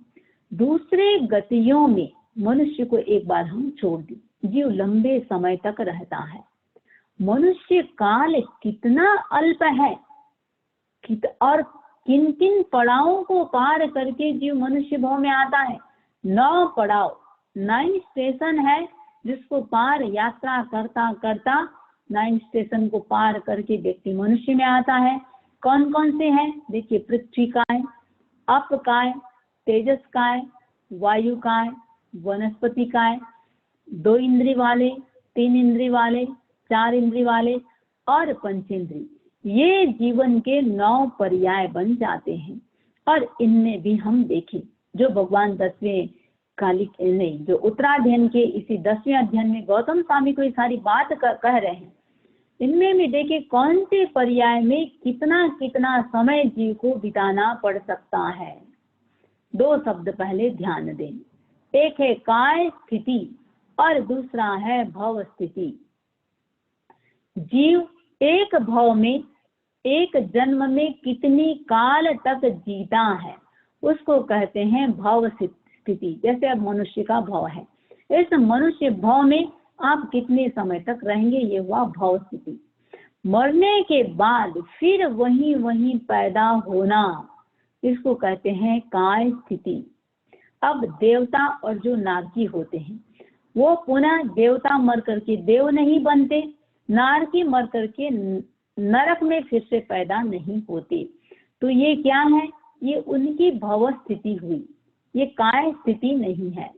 Speaker 1: दूसरे गतियों में मनुष्य को एक बार हम छोड़ दें, जीव लंबे समय तक रहता है। मनुष्य काल कितना अल्प है, और किन किन पड़ावों को पार करके जीव मनुष्य भाव में आता है। 9 पड़ाव, 9 स्टेशन है जिसको पार यात्रा करता करता 9 स्टेशन को पार करके व्यक्ति मनुष्य में आता है। कौन कौन से हैं? देखिए, पृथ्वी काय, अप काय, तेजस काय, वायु काय, वनस्पति काय, 2 इंद्रिय वाले, 3 इंद्रिय वाले, 4 इंद्रिय वाले और पंचेंद्रिय, ये जीवन के 9 पर्याय बन जाते हैं। और इनमें भी हम देखें जो भगवान 10वें कालिक नहीं, जो उत्तराध्ययन के इसी 10वें अध्ययन में गौतम स्वामी को ये सारी बात कह रहे हैं, इनमें भी देखिए कौन से पर्याय में कितना कितना समय जीव को बिताना पड़ सकता है। 2 शब्द पहले ध्यान दें, एक है काय स्थिति और दूसरा है भव स्थिति। जीव एक भव में, एक जन्म में कितनी काल तक जीता है उसको कहते हैं भव स्थिति। जैसे अब मनुष्य का भव है, इस मनुष्य भव में आप कितने समय तक रहेंगे, ये हुआ भव स्थिति। मरने के बाद फिर वहीं पैदा होना, इसको कहते हैं काय स्थिति। अब देवता और जो नारकी होते हैं वो पुनः देवता मर करके देव नहीं बनते, नारकी मर करके नरक में फिर से पैदा नहीं होते। तो ये क्या है? ये उनकी भव स्थिति हुई, ये काय स्थिति नहीं है।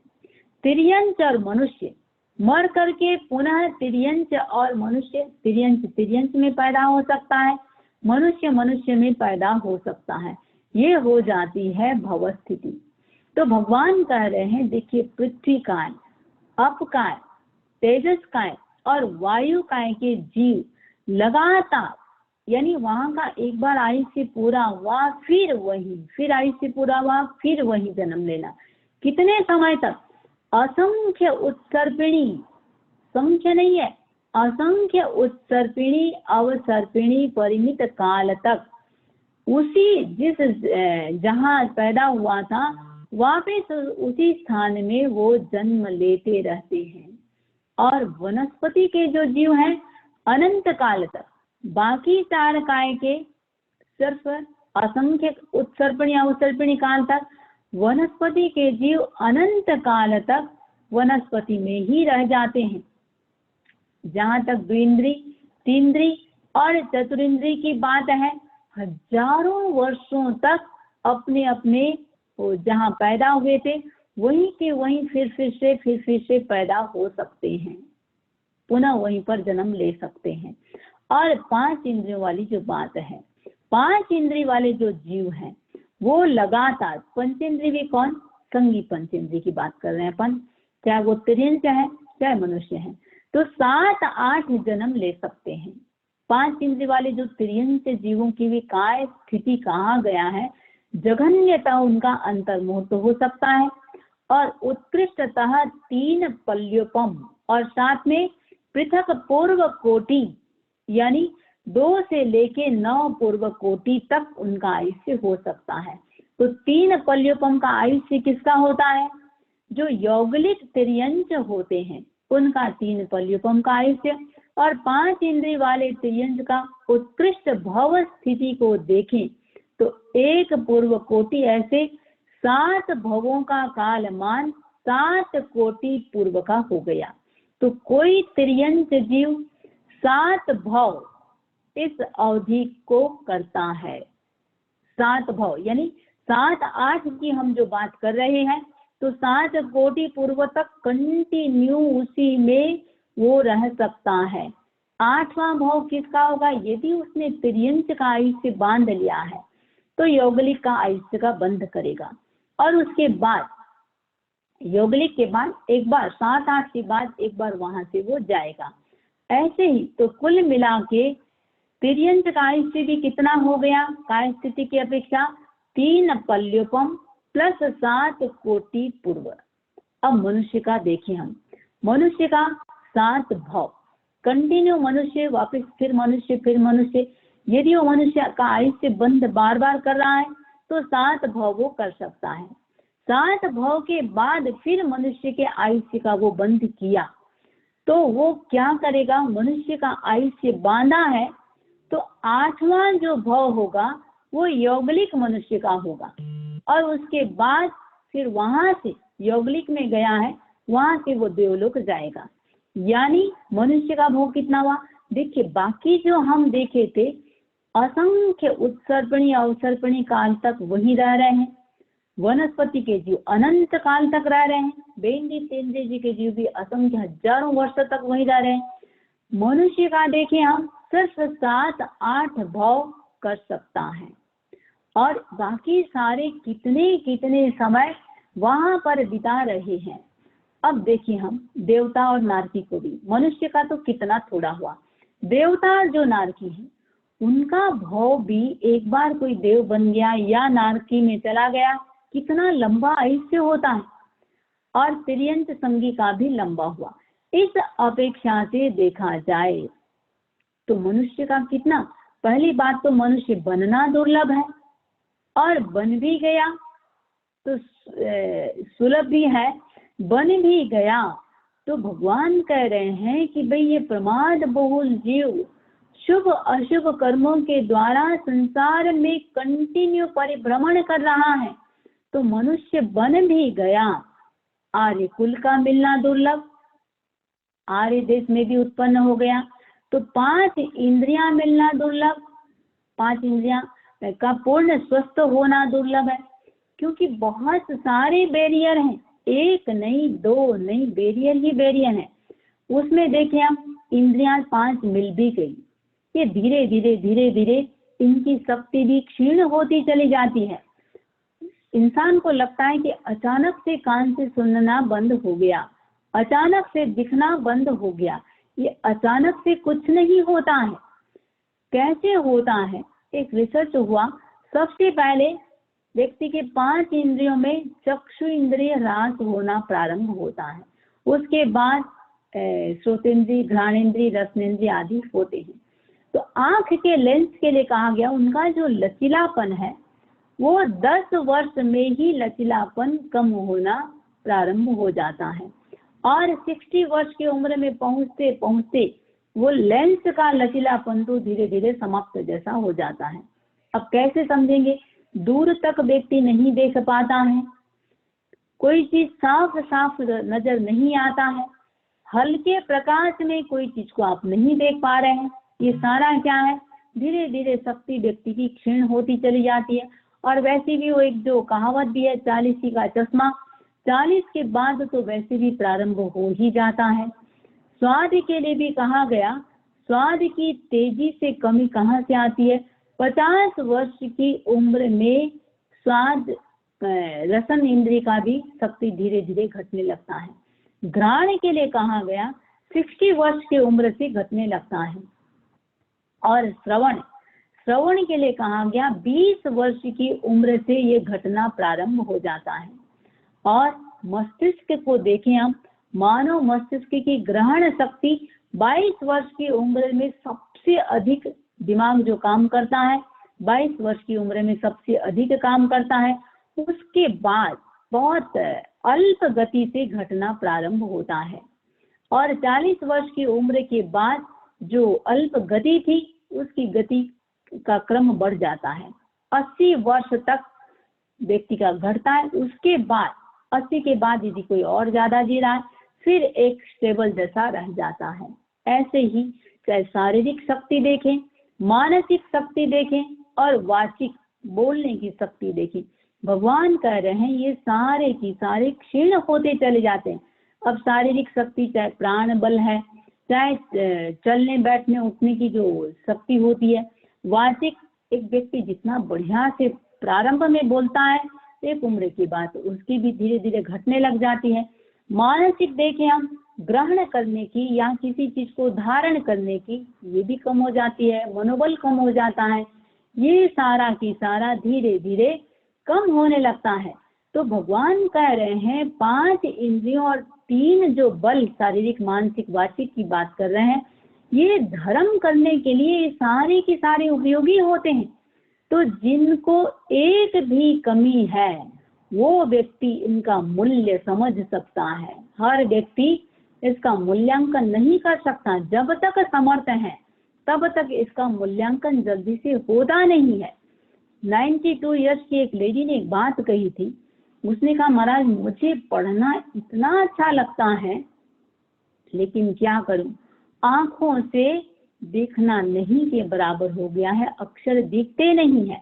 Speaker 1: तिर्यंच और मनुष्य मर करके पुनः तिर्यंच और मनुष्य, तिर्यंच में पैदा हो सकता है, मनुष्य में पैदा हो सकता है, ये हो जाती है भव स्थिति। तो भगवान कह रहे हैं देखिए, पृथ्वी काय, अप काय, तेजस काय और वायु काय के जीव लगातार, यानी वहां का एक बार आयुष्य पूरा हुआ फिर आयुष्य पूरा हुआ, फिर वही जन्म लेना, कितने समय तक? असंख्य उत्सर्पिणी, संख्य नहीं है, असंख्य उत्सर्पिणी अवसर्पिणी परिमित काल तक उसी जिस जहां पैदा हुआ था वापस उसी स्थान में वो जन्म लेते रहते हैं। और वनस्पति के जो जीव हैं अनंत काल तक, बाकी 4 काय के सिर्फ असंख्य उत्सर्पणी अवसर्पणी काल तक, वनस्पति के जीव अनंत काल तक वनस्पति में ही रह जाते हैं। जहां तक द्विंद्री, तीन्द्री और चतुरिंद्री की बात है, हजारों वर्षों तक अपने अपने जहां पैदा हुए थे वहीं के वहीं फिर से पैदा हो सकते हैं, पुनः वहीं पर जन्म ले सकते हैं। और 5 इंद्रियों वाली जो बात है, 5 इंद्रिय वाले जो जीव हैं वो लगातार, पंचेंद्रिय भी कौन? संगी पंचेंद्रिय की बात कर रहे हैं अपन, चाहे वो तिर्यंच है चाहे मनुष्य है, तो 7-8 जन्म ले सकते हैं। 5 इंद्रिय वाले जो तिर्यंच जीवों की भी काय स्थिति कहा गया है, जघन्यता उनका अंतर्मोह तो हो सकता है, और उत्कृष्टतः 3 पल्योपम और साथ में पृथक पूर्व कोटि यानी 2 से लेके 9 पूर्व कोटि तक उनका आयुष्य हो सकता है। तो 3 कलयुगम का आयुष्य किसका होता है? जो यौगलिक तिर्यंच होते हैं उनका 3 कलयुगम का आयुष्य, और 5 इंद्रिय वाले तिर्यंच का उत्कृष्ट भव स्थिति को देखें तो 1 पूर्व कोटि ऐसे 7 भवों का कालमान 7 कोटि पूर्व का हो गया। तो कोई तिर्यंच जीव 7 भव इस अवधि को करता है। 7 भव यानी 7-8 की हम जो बात कर रहे हैं, तो 7 कोटि पूर्व तक कंटिन्यू उसी में वो रह सकता है। 8वां भाव किसका होगा? यदि उसने तिर्यंच का आयुष्य बांध लिया है तो यौगलिक का आयुष्य का बंध करेगा, और उसके बाद यौगलिक के बाद एक बार 7-8 के बाद एक बार वहां से वो जाएगा। ऐसे ही तो कुल मिला के तिर्यंच का आयुष्य भी कितना हो गया काय स्थिति की अपेक्षा? 3 कलयुगम प्लस 7 कोटि पूर्व। अब मनुष्य का देखें हम, मनुष्य का 7 भाव कंटिन्यू, मनुष्य वापस फिर मनुष्य फिर मनुष्य। यदि वो मनुष्य का आयुष्य बंध बार बार कर रहा है तो 7 भाव वो कर सकता है। 7 भाव के बाद फिर मनुष्य के आयुष्य का वो बंध किया तो वो क्या करेगा? मनुष्य का आयुष्य बांधा है तो 8वां जो भाव होगा वो यौगलिक मनुष्य का होगा, और उसके बाद फिर वहां से यौगलिक में गया है वहां से वो देवलोक जाएगा। यानी मनुष्य का भोग कितना हुआ? देखिए बाकी जो हम देखे थे असंख्य उत्सर्पणी अवसर्पणी काल तक वही रह रहे हैं। वनस्पति के जीव अनंत काल तक रह रहे हैं, बेंदी तेंद्रिय जी के जीव भी असंख्य हजारों वर्ष तक वही रह रहे हैं। मनुष्य का देखें हम सिर्फ 7-8 भाव कर सकता है, और बाकी सारे कितने कितने समय वहां पर बिता रहे हैं। अब देखिए हम देवता और नारकी को भी, मनुष्य का तो कितना थोड़ा हुआ, देवता जो नारकी है उनका भाव भी एक बार कोई देव बन गया या नारकी में चला गया कितना लंबा आयुष्य होता है, और तिर्यंच संगी का भी लंबा हुआ। इस अपेक्षा से देखा जाए तो मनुष्य का कितना, पहली बात तो मनुष्य बनना दुर्लभ है, और बन भी गया तो सुलभ भी है, बन भी गया तो भगवान कह रहे हैं कि भाई ये प्रमाद बहुल जीव शुभ अशुभ कर्मों के द्वारा संसार में कंटिन्यू परिभ्रमण कर रहा है, तो मनुष्य बन भी गया। आर्य कुल का मिलना दुर्लभ, आर्य देश में भी उत्पन्न हो गया, तो 5 इंद्रियां मिलना दुर्लभ, 5 इंद्रियां का पूर्ण स्वस्थ होना दुर्लभ है, क्योंकि बहुत सारे बैरियर हैं, 1 नहीं 2 नहीं, बैरियर ही बैरियर है। उसमें देखें हम इंद्रियां 5 मिल भी गई, ये धीरे धीरे धीरे धीरे इनकी शक्ति भी क्षीण होती चली जाती है। इंसान को लगता है कि अचानक से कान से सुनना बंद हो गया, अचानक से दिखना बंद हो गया, ये अचानक से कुछ नहीं होता है। कैसे होता है? एक रिसर्च हुआ, सबसे पहले व्यक्ति के 5 इंद्रियों में चक्षु इंद्रिय ह्रास होना प्रारंभ होता है, उसके बाद श्रोतेंद्रिय, घ्राणेंद्रिय, रसनेंद्रिय आदि होते हैं। तो आंख के लेंस के लिए कहा गया उनका जो लचीलापन है वो 10 वर्ष में ही लचीलापन कम होना प्रारंभ हो जाता है, और 60 वर्ष की उम्र में पहुंचते पहुंचते वो लेंस का लचीलापन तो धीरे धीरे समाप्त जैसा हो जाता है। अब कैसे समझेंगे? दूर तक व्यक्ति नहीं देख पाता है, कोई चीज साफ साफ नजर नहीं आता है, हल्के प्रकाश में कोई चीज को आप नहीं देख पा रहे हैं। ये सारा क्या है? धीरे धीरे शक्ति व्यक्ति की क्षीण होती चली जाती है। और वैसे भी वो एक जो कहावत भी है 40 का चश्मा, 40 के बाद तो वैसे भी प्रारंभ हो ही जाता है। स्वाद के लिए भी कहा गया, स्वाद की तेजी से कमी कहाँ से आती है? 50 वर्ष की उम्र में स्वाद रसन इंद्रिय का भी शक्ति धीरे धीरे घटने लगता है। घ्राण के लिए कहा गया 60 वर्ष की उम्र से घटने लगता है। और श्रवण के लिए कहा गया 20 वर्ष की उम्र से ये घटना प्रारंभ हो जाता है। और मस्तिष्क को देखें हम, मानव मस्तिष्क की ग्रहण शक्ति 22 वर्ष की उम्र में सबसे अधिक दिमाग जो काम करता है, 22 वर्ष की उम्र में सबसे अधिक काम करता है। उसके बाद बहुत अल्प गति से घटना प्रारंभ होता है और 40 वर्ष की उम्र के बाद जो अल्प गति थी उसकी गति का क्रम बढ़ जाता है। 80 वर्ष तक व्यक्ति का घटता है। उसके बाद 80 के बाद यदि कोई और ज्यादा जी रहा है फिर एक स्टेबल जैसा रह जाता है। ऐसे ही चाहे शारीरिक शक्ति देखें, मानसिक शक्ति देखें और वाचिक बोलने की शक्ति देखें, भगवान कह रहे हैं ये सारे की सारे क्षीण होते चले जाते हैं। अब शारीरिक शक्ति चाहे प्राण बल है, चाहे चलने बैठने उठने की जो शक्ति होती है, वाचिक एक व्यक्ति जितना बढ़िया से प्रारंभ में बोलता है एक उम्र की बात उसकी भी धीरे धीरे घटने लग जाती है। मानसिक देखें हम, ग्रहण करने की या किसी चीज को धारण करने की ये भी कम हो जाती है, मनोबल कम हो जाता है। ये सारा की सारा धीरे धीरे कम होने लगता है। तो भगवान कह रहे हैं 5 इंद्रियों और 3 जो बल शारीरिक मानसिक वाचिक की बात कर रहे हैं, ये धर्म करने के लिए सारे के सारे उपयोगी होते हैं। तो जिनको एक भी कमी है वो व्यक्ति इनका मूल्य समझ सकता है। हर व्यक्ति इसका मूल्यांकन नहीं कर सकता। जब तक समर्थ है तब तक इसका मूल्यांकन जल्दी से होता नहीं है। 92 ईयर्स की एक लेडी ने एक बात कही थी। उसने कहा महाराज मुझे पढ़ना इतना अच्छा लगता है लेकिन क्या करूं, आंखों से देखना नहीं के बराबर हो गया है, अक्षर दिखते नहीं है।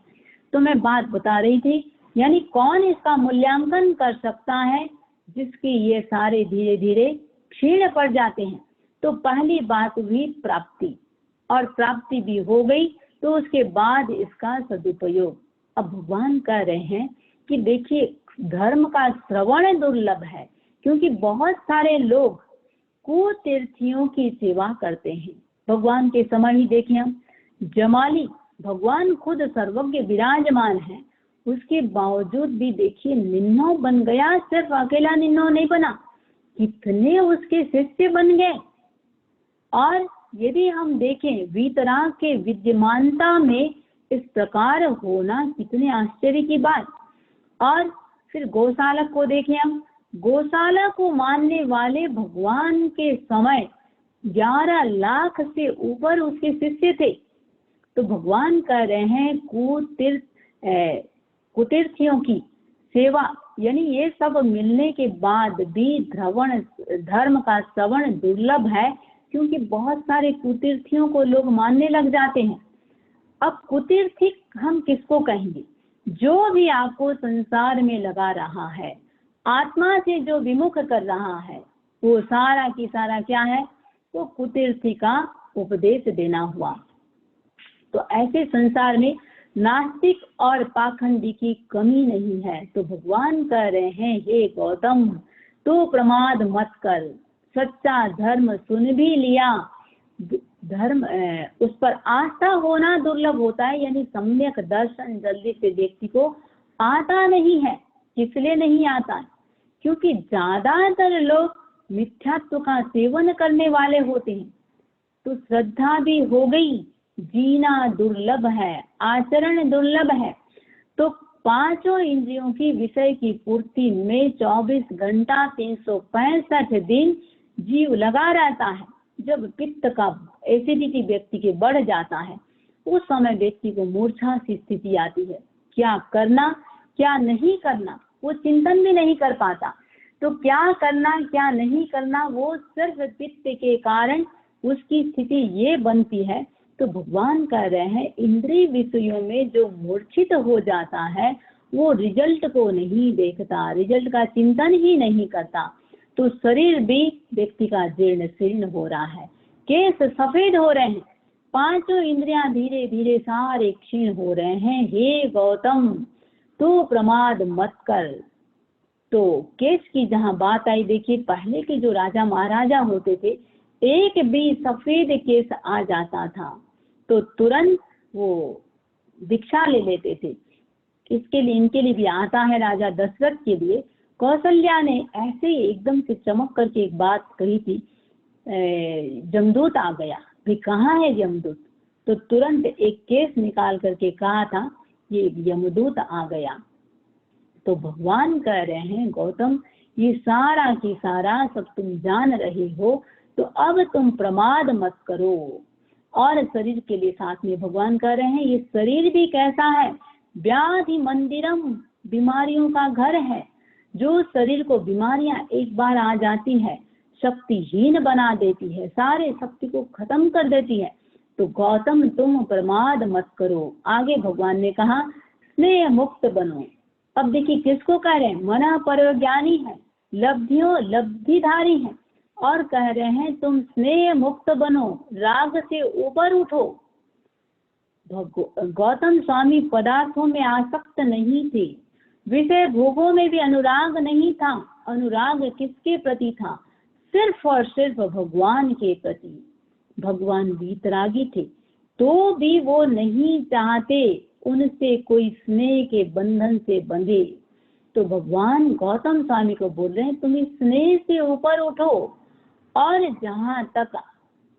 Speaker 1: तो मैं बात बता रही थी यानी कौन इसका मूल्यांकन कर सकता है जिसके ये सारे धीरे धीरे क्षीण पड़ जाते हैं। तो पहली बात हुई प्राप्ति, और प्राप्ति भी हो गई तो उसके बाद इसका सदुपयोग। अब भगवान कह रहे हैं कि देखिए धर्म का श्रवण दुर्लभ है क्योंकि बहुत सारे लोग कुतीर्थियों की सेवा करते हैं। भगवान के समय ही देखिए हम, जमाली भगवान खुद सर्वज्ञ विराजमान है, उसके बावजूद भी देखिए निन्नो बन गया। सिर्फ अकेला निन्नो नहीं बना, कितने उसके शिष्य बन गए। और यदि हम देखें वीतराग के विद्यमानता में इस प्रकार होना कितने आश्चर्य की बात। और फिर गौशालक को देखें हम, गौशाला को मानने वाले भगवान के समय 11 लाख से ऊपर उसके शिष्य थे। तो भगवान कह रहे हैं कुतीर्थियों की सेवा, यानी ये सब मिलने के बाद भी धर्म का श्रवण दुर्लभ है क्योंकि बहुत सारे कुतीर्थियों को लोग मानने लग जाते हैं। अब कुतीर्थी हम किसको कहेंगे? जो भी आपको संसार में लगा रहा है, आत्मा से जो विमुख कर रहा है, वो सारा की सारा क्या है? वो कुतीर्थी का उपदेश देना हुआ। तो ऐसे संसार में नास्तिक और पाखंडी की कमी नहीं है। तो भगवान कह रहे हैं हे गौतम तू प्रमाद मत कर, सच्चा धर्म सुन भी लिया, धर्म उस पर आस्था होना दुर्लभ होता है, यानी सम्यक दर्शन जल्दी से व्यक्ति को आता नहीं है। इसलिए नहीं आता है क्योंकि ज्यादातर लोग मिथ्यात्व का सेवन करने वाले होते हैं। तो श्रद्धा भी हो गई, जीना दुर्लभ है, आचरण दुर्लभ है। तो 5 इंद्रियों की विषय की पूर्ति में 24 घंटा 365 दिन जीव लगा रहता है। जब पित्त का एसिडिटी व्यक्ति के बढ़ जाता है उस समय व्यक्ति को मूर्छा सी स्थिति आती है। क्या करना क्या नहीं करना वो चिंतन भी नहीं कर पाता। तो क्या करना क्या नहीं करना वो सिर्फ पित्त के कारण उसकी स्थिति ये बनती है। तो भगवान कह रहे हैं इंद्रिय विषयों में जो मूर्छित हो जाता है वो रिजल्ट को नहीं देखता, रिजल्ट का चिंतन ही नहीं करता। तो शरीर भी व्यक्ति का जीर्ण शीर्ण हो रहा है, केस सफेद हो रहे हैं, 5 इंद्रियां धीरे धीरे सारे क्षीण हो रहे हैं। हे गौतम तू प्रमाद मत कर। तो केस की जहाँ बात आई, देखिए पहले के जो राजा महाराजा होते थे एक भी सफेद केस आ जाता था तो तुरंत वो दीक्षा ले लेते थे। इसके लिए इनके लिए भी आता है राजा दशरथ के लिए। कौशल्या ने ऐसे ही एकदम से चमक करके एक बात कही थी जमदूत आ गया, भी कहाँ है यमदूत? तो तुरंत एक केस निकाल करके कहा था ये यमदूत आ गया। तो भगवान कह रहे हैं गौतम ये सारा की सारा सब तुम जान रहे हो, तो अब तुम प्रमाद मत करो। और शरीर के लिए साथ में भगवान कह रहे हैं ये शरीर भी कैसा है, व्याधि मंदिरम, बीमारियों का घर है। जो शरीर को बीमारियां एक बार आ जाती है शक्तिहीन बना देती है, सारे शक्ति को खत्म कर देती है। तो गौतम तुम प्रमाद मत करो। आगे भगवान ने कहा स्नेह मुक्त बनो। अब देखिए किसको कह रहे हैं, मना परज्ञानी है, लब्धिधारी है, और कह रहे हैं तुम स्नेह मुक्त बनो, राग से ऊपर उठो। गौतम स्वामी पदार्थों में आसक्त नहीं थे, विषय भोगों में भी अनुराग नहीं था। अनुराग किसके प्रति था? सिर्फ और सिर्फ भगवान के प्रति। भगवान वीतरागी थे तो भी वो नहीं चाहते उनसे कोई स्नेह के बंधन से बंधे। तो भगवान गौतम स्वामी को बोल रहे हैं तुम इस स्नेह से ऊपर उठो, और जहाँ तक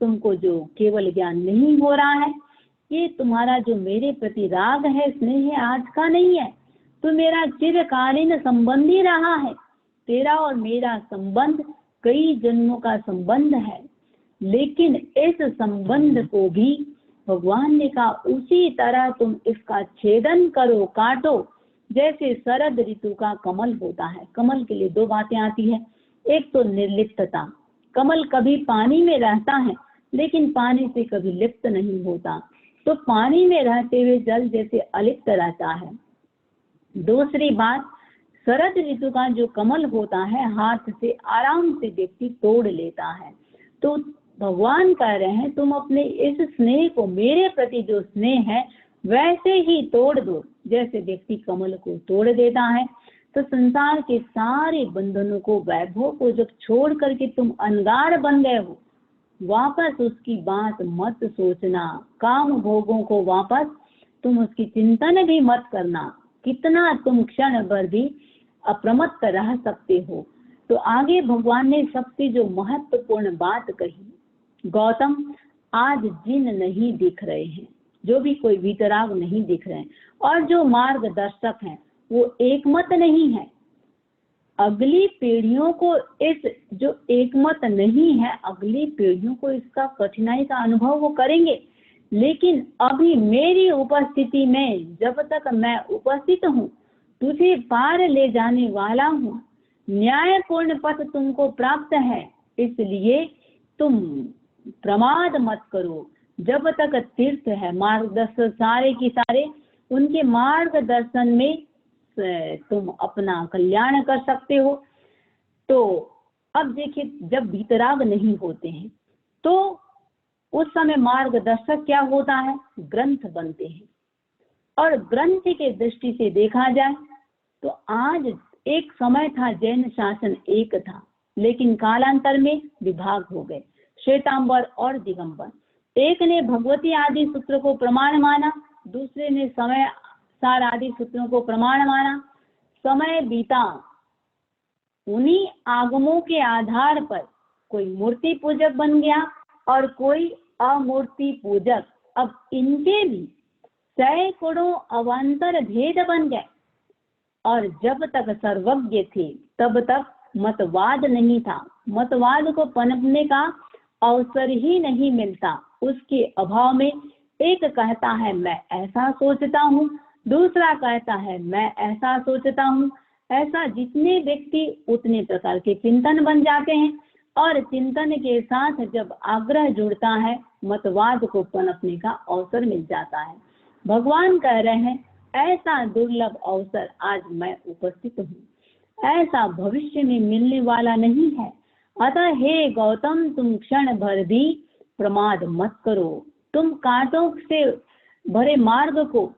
Speaker 1: तुमको जो केवल ज्ञान नहीं हो रहा है, ये तुम्हारा जो मेरे प्रति राग है, स्नेह है, आज का नहीं है, तो मेरा चिरकालीन संबंध ही रहा है। तेरा और मेरा संबंध कई जन्मों का संबंध है, लेकिन इस संबंध को भी भगवान ने कहा उसी तरह तुम इसका छेदन करो, काटो। जैसे शरद ऋतु का कमल होता है, कमल के लिए दो बातें आती है, एक तो निर्लिप्तता, कमल कभी पानी में रहता है लेकिन पानी से कभी लिप्त नहीं होता, तो पानी में रहते हुए जल जैसे अलिप्त रहता है। दूसरी बात, शरद ऋतु का जो कमल होता है हाथ से आराम से व्यक्ति तोड़ लेता है। तो भगवान कह रहे हैं तुम अपने इस स्नेह को, मेरे प्रति जो स्नेह है वैसे ही तोड़ दो जैसे व्यक्ति कमल को तोड़ देता है। तो संसार के सारे बंधनों को, वैभव को जब छोड़ करके तुम अनगार बन गए हो, वापस उसकी बात मत सोचना, काम भोगों को वापस तुम उसकी चिंतन भी मत करना। कितना तुम क्षण भर भी अप्रमत्त रह सकते हो। तो आगे भगवान ने सबसे जो महत्वपूर्ण बात कही, गौतम आज जिन नहीं दिख रहे हैं, जो भी कोई वीतराग नहीं दिख रहे हैं, और जो मार्गदर्शक हैं वो एकमत नहीं है। अगली पीढ़ियों को इस जो एकमत नहीं है, अगली पीढ़ियों को इसका कठिनाई का अनुभव वो करेंगे, लेकिन अभी मेरी उपस्थिति में जब तक मैं उपस्थित हूँ, तुझे पार ले जाने वाला हूँ, न्यायपूर्ण पथ तुमको प्राप्त है, इसलिए तुम प्रमाद मत करो। जब तक तीर्थ है, मार्गदर्शन सारे की सारे उनके मार्गदर्शन में तुम अपना कल्याण कर सकते हो। तो अब देखिए जब वीतराग नहीं होते हैं तो उस समय मार्गदर्शक क्या होता है, ग्रंथ बनते हैं। और ग्रंथ के दृष्टि से देखा जाए तो आज एक समय था जैन शासन एक था, लेकिन कालांतर में विभाग हो गए, श्वेतांबर और दिगंबर। एक ने भगवती आदि सूत्र को प्रमाण माना, दूसरे ने समय सार आदि सूत्रों को प्रमाण माना। समय बीता, उन्हीं आगमों के आधार पर कोई मूर्ति पूजक बन गया और कोई अमूर्ति पूजक। अब इनके भी सैकड़ों अवान्तर भेद बन गए, और जब तक सर्वज्ञ थे तब तक मतवाद नहीं था। मतवाद को पनपने का अवसर ही नहीं मिलता। उसके अभाव में एक कहता है मैं ऐसा सोचता हूँ, दूसरा कहता है मैं ऐसा सोचता हूँ। ऐसा जितने व्यक्ति उतने प्रकार के चिंतन बन जाते हैं, और चिंतन के साथ जब आग्रह जुड़ता है, मतवाद को पनपने का अवसर मिल जाता है। भगवान कह रहे हैं ऐसा दुर्लभ अवसर आज मैं उपस्थित हूँ, ऐसा भविष्य में मिलने वाला नहीं है। अतः हे गौतम तुम क्षण भर भी प्रमाद मत करो। तुम कांटों से भरे मार्ग को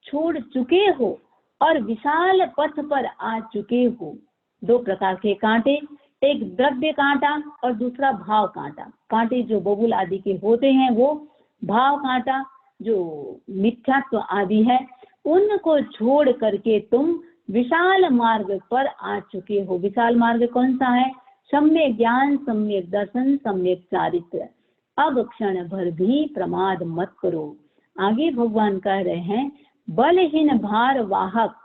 Speaker 1: छोड़ चुके हो और विशाल पथ पर आ चुके हो। दो प्रकार के कांटे, एक द्रव्य कांटा और दूसरा भाव कांटा। कांटे जो बबूल आदि के होते हैं वो भाव कांटा जो मिथ्यात्व आदि है, उनको छोड़ करके तुम विशाल मार्ग पर आ चुके हो। विशाल मार्ग कौन सा है? सम्यक ज्ञान, सम्यक दर्शन, सम्यक चारित्र, अब क्षण भर भी प्रमाद मत करो। आगे भगवान कह रहे हैं, बलहीन भार वाहक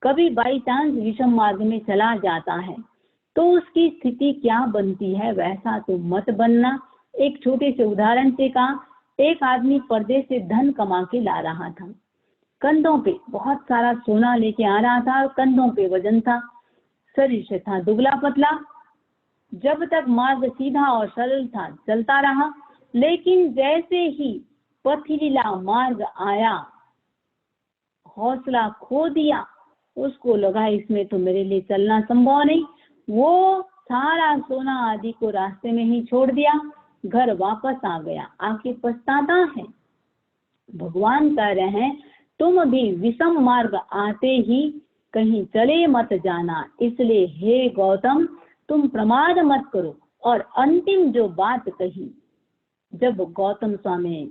Speaker 1: कभी बाई चांस विषम मार्ग में चला जाता है तो उसकी स्थिति क्या बनती है, वैसा तो मत बनना। एक छोटे से उदाहरण से कहा, एक आदमी परदेश से धन कमा के ला रहा था, कंधों पे बहुत सारा सोना लेके आ रहा था, कंधों पे वजन था, शरीर से था दुबला पतला। जब तक मार्ग सीधा और सरल था चलता रहा, लेकिन जैसे ही पथरीला मार्ग आया, हौसला खो दिया, उसको लगा इसमें तो मेरे लिए चलना संभव नहीं, वो सारा सोना आदि को रास्ते में ही छोड़ दिया, घर वापस आ गया, आके पछताता है। भगवान कह रहे हैं, तुम भी विषम मार्ग आते ही कहीं चले मत जाना, इसलिए हे गौतम तुम प्रमाद मत करो। और अंतिम जो बात कही, जब गौतम स्वामी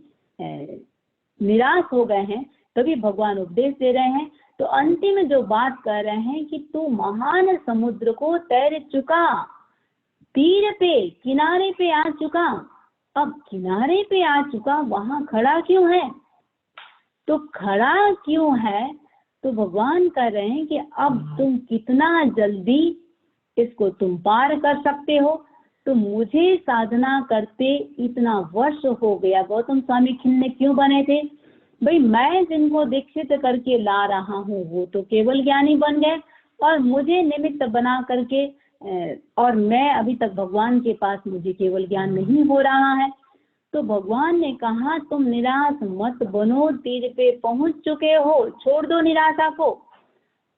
Speaker 1: निराश हो गए हैं तभी भगवान उपदेश दे रहे हैं, तो अंतिम जो बात कह रहे हैं कि तू महान समुद्र को तैर चुका, तीर पे किनारे पे आ चुका, अब किनारे पे आ चुका, वहां खड़ा क्यों है? तो खड़ा क्यों है? तो भगवान कह रहे हैं कि अब तुम कितना जल्दी इसको तुम पार कर सकते हो। तो मुझे साधना करते इतना वर्ष हो गया। गौतम स्वामी खिन्ने क्यों बने थे? भाई मैं जिनको दीक्षित करके ला रहा हूँ वो तो केवल ज्ञानी बन गए, और मुझे निमित्त बना करके और मैं अभी तक भगवान के पास मुझे केवल ज्ञान नहीं हो रहा है। तो भगवान ने कहा तुम निराश मत बनो, तीर पे पहुंच चुके हो, छोड़ दो निराशा को।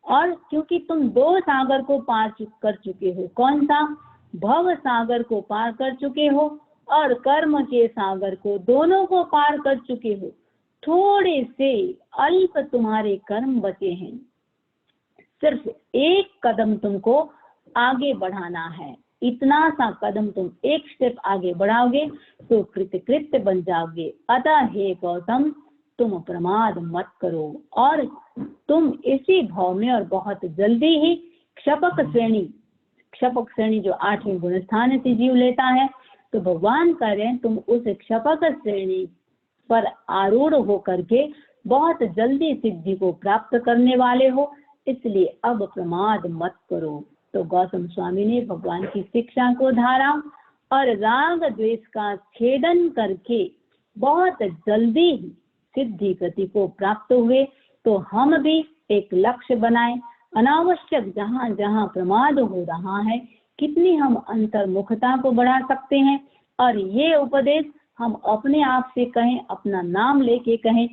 Speaker 1: और क्योंकि तुम दो सागर को पार कर चुके हो, कौन सा? भव सागर को पार कर चुके हो और कर्म के सागर को, दोनों को पार कर चुके हो। थोड़े से अल्प तुम्हारे कर्म बचे हैं, सिर्फ एक कदम तुमको आगे बढ़ाना है। इतना सा कदम तुम एक स्टेप आगे बढ़ाओगे तो कृतकृत्य बन जाओगे। अतः हे गौतम तुम प्रमाद मत करो, और तुम इसी भाव में और बहुत जल्दी ही क्षपक श्रेणी जो 8वें गुण स्थान से जीव लेता है, तो भगवान कह रहे हैं तुम उस क्षपक श्रेणी पर आरूढ़ होकर के बहुत जल्दी सिद्धि को प्राप्त करने वाले हो, इसलिए अब प्रमाद मत करो। तो गौतम स्वामी ने भगवान की शिक्षा को धारा और राग द्वेष का छेदन करके बहुत जल्दी ही सिद्धि गति को प्राप्त हुए। तो हम भी एक लक्ष्य बनाए, अनावश्यक जहाँ जहाँ प्रमाद हो रहा है कितनी हम अंतर्मुखता को बढ़ा सकते हैं। और ये उपदेश हम अपने आप से कहें, अपना नाम लेके कहें,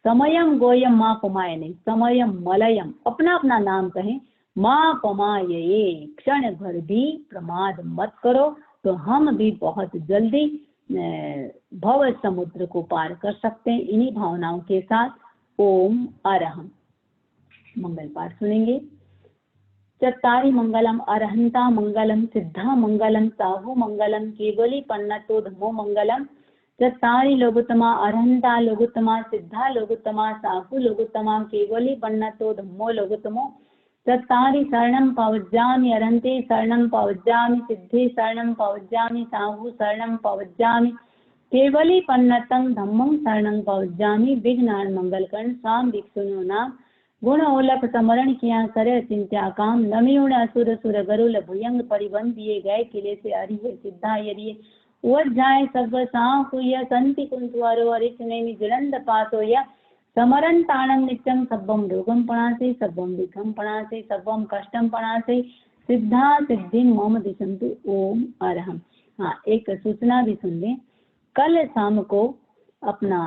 Speaker 1: समयम गोयम माँ पमाय नहीं, समयम मलयम, अपना अपना नाम कहें, माँ पमाये, क्षण भर भी प्रमाद मत करो। तो हम भी बहुत जल्दी भव समुद्र को पार कर सकते हैं। इन्हीं भावनाओं के साथ ओम अरहम मंगल पाठ सुनेंगे। चत्तारि मंगलम अरहंता मंगलम सिद्धा मंगलम साहु मंगलम केवली पन्नतो धम्मो मंगलम। चत्तारि लोगोत्तमा अरहंता लोगोत्तमा सिद्धा लोगोत्तमा साहु लोगोत्तमा केवली पन्नतो धम्मो लोगोत्तमो। चत्तारि शरणं पवज्जामि अरहन्ते शरणं पवज्जामि सिद्धे शरणं पवज्जामि साहु शरणं पवज्जामि केवली पन्नतं धम्मं शरणं पवज्जामि। विघ्नान् मंगलकर्ण साम भिक्षुनो नाम गुण ओलख समरण किया करे चिंत्या काम। नमियुण असुर सुर गरुल भुयंग परिबंधिये गए किले से हरिये सिद्धा यरिये उज्जाय सर्व साहुय संति कुंतुवारो हरिचनेमि जलंद पातोय समरण ताणं नित्यं सब्बम रोगम पणासे सब्बम विघ्नं पणासे सब्बम कष्टम पणासे सिद्धा सिद्धि मम दिशंतु ओम अरहम। हाँ, एक सूचना भी सुन लें। कल शाम को अपना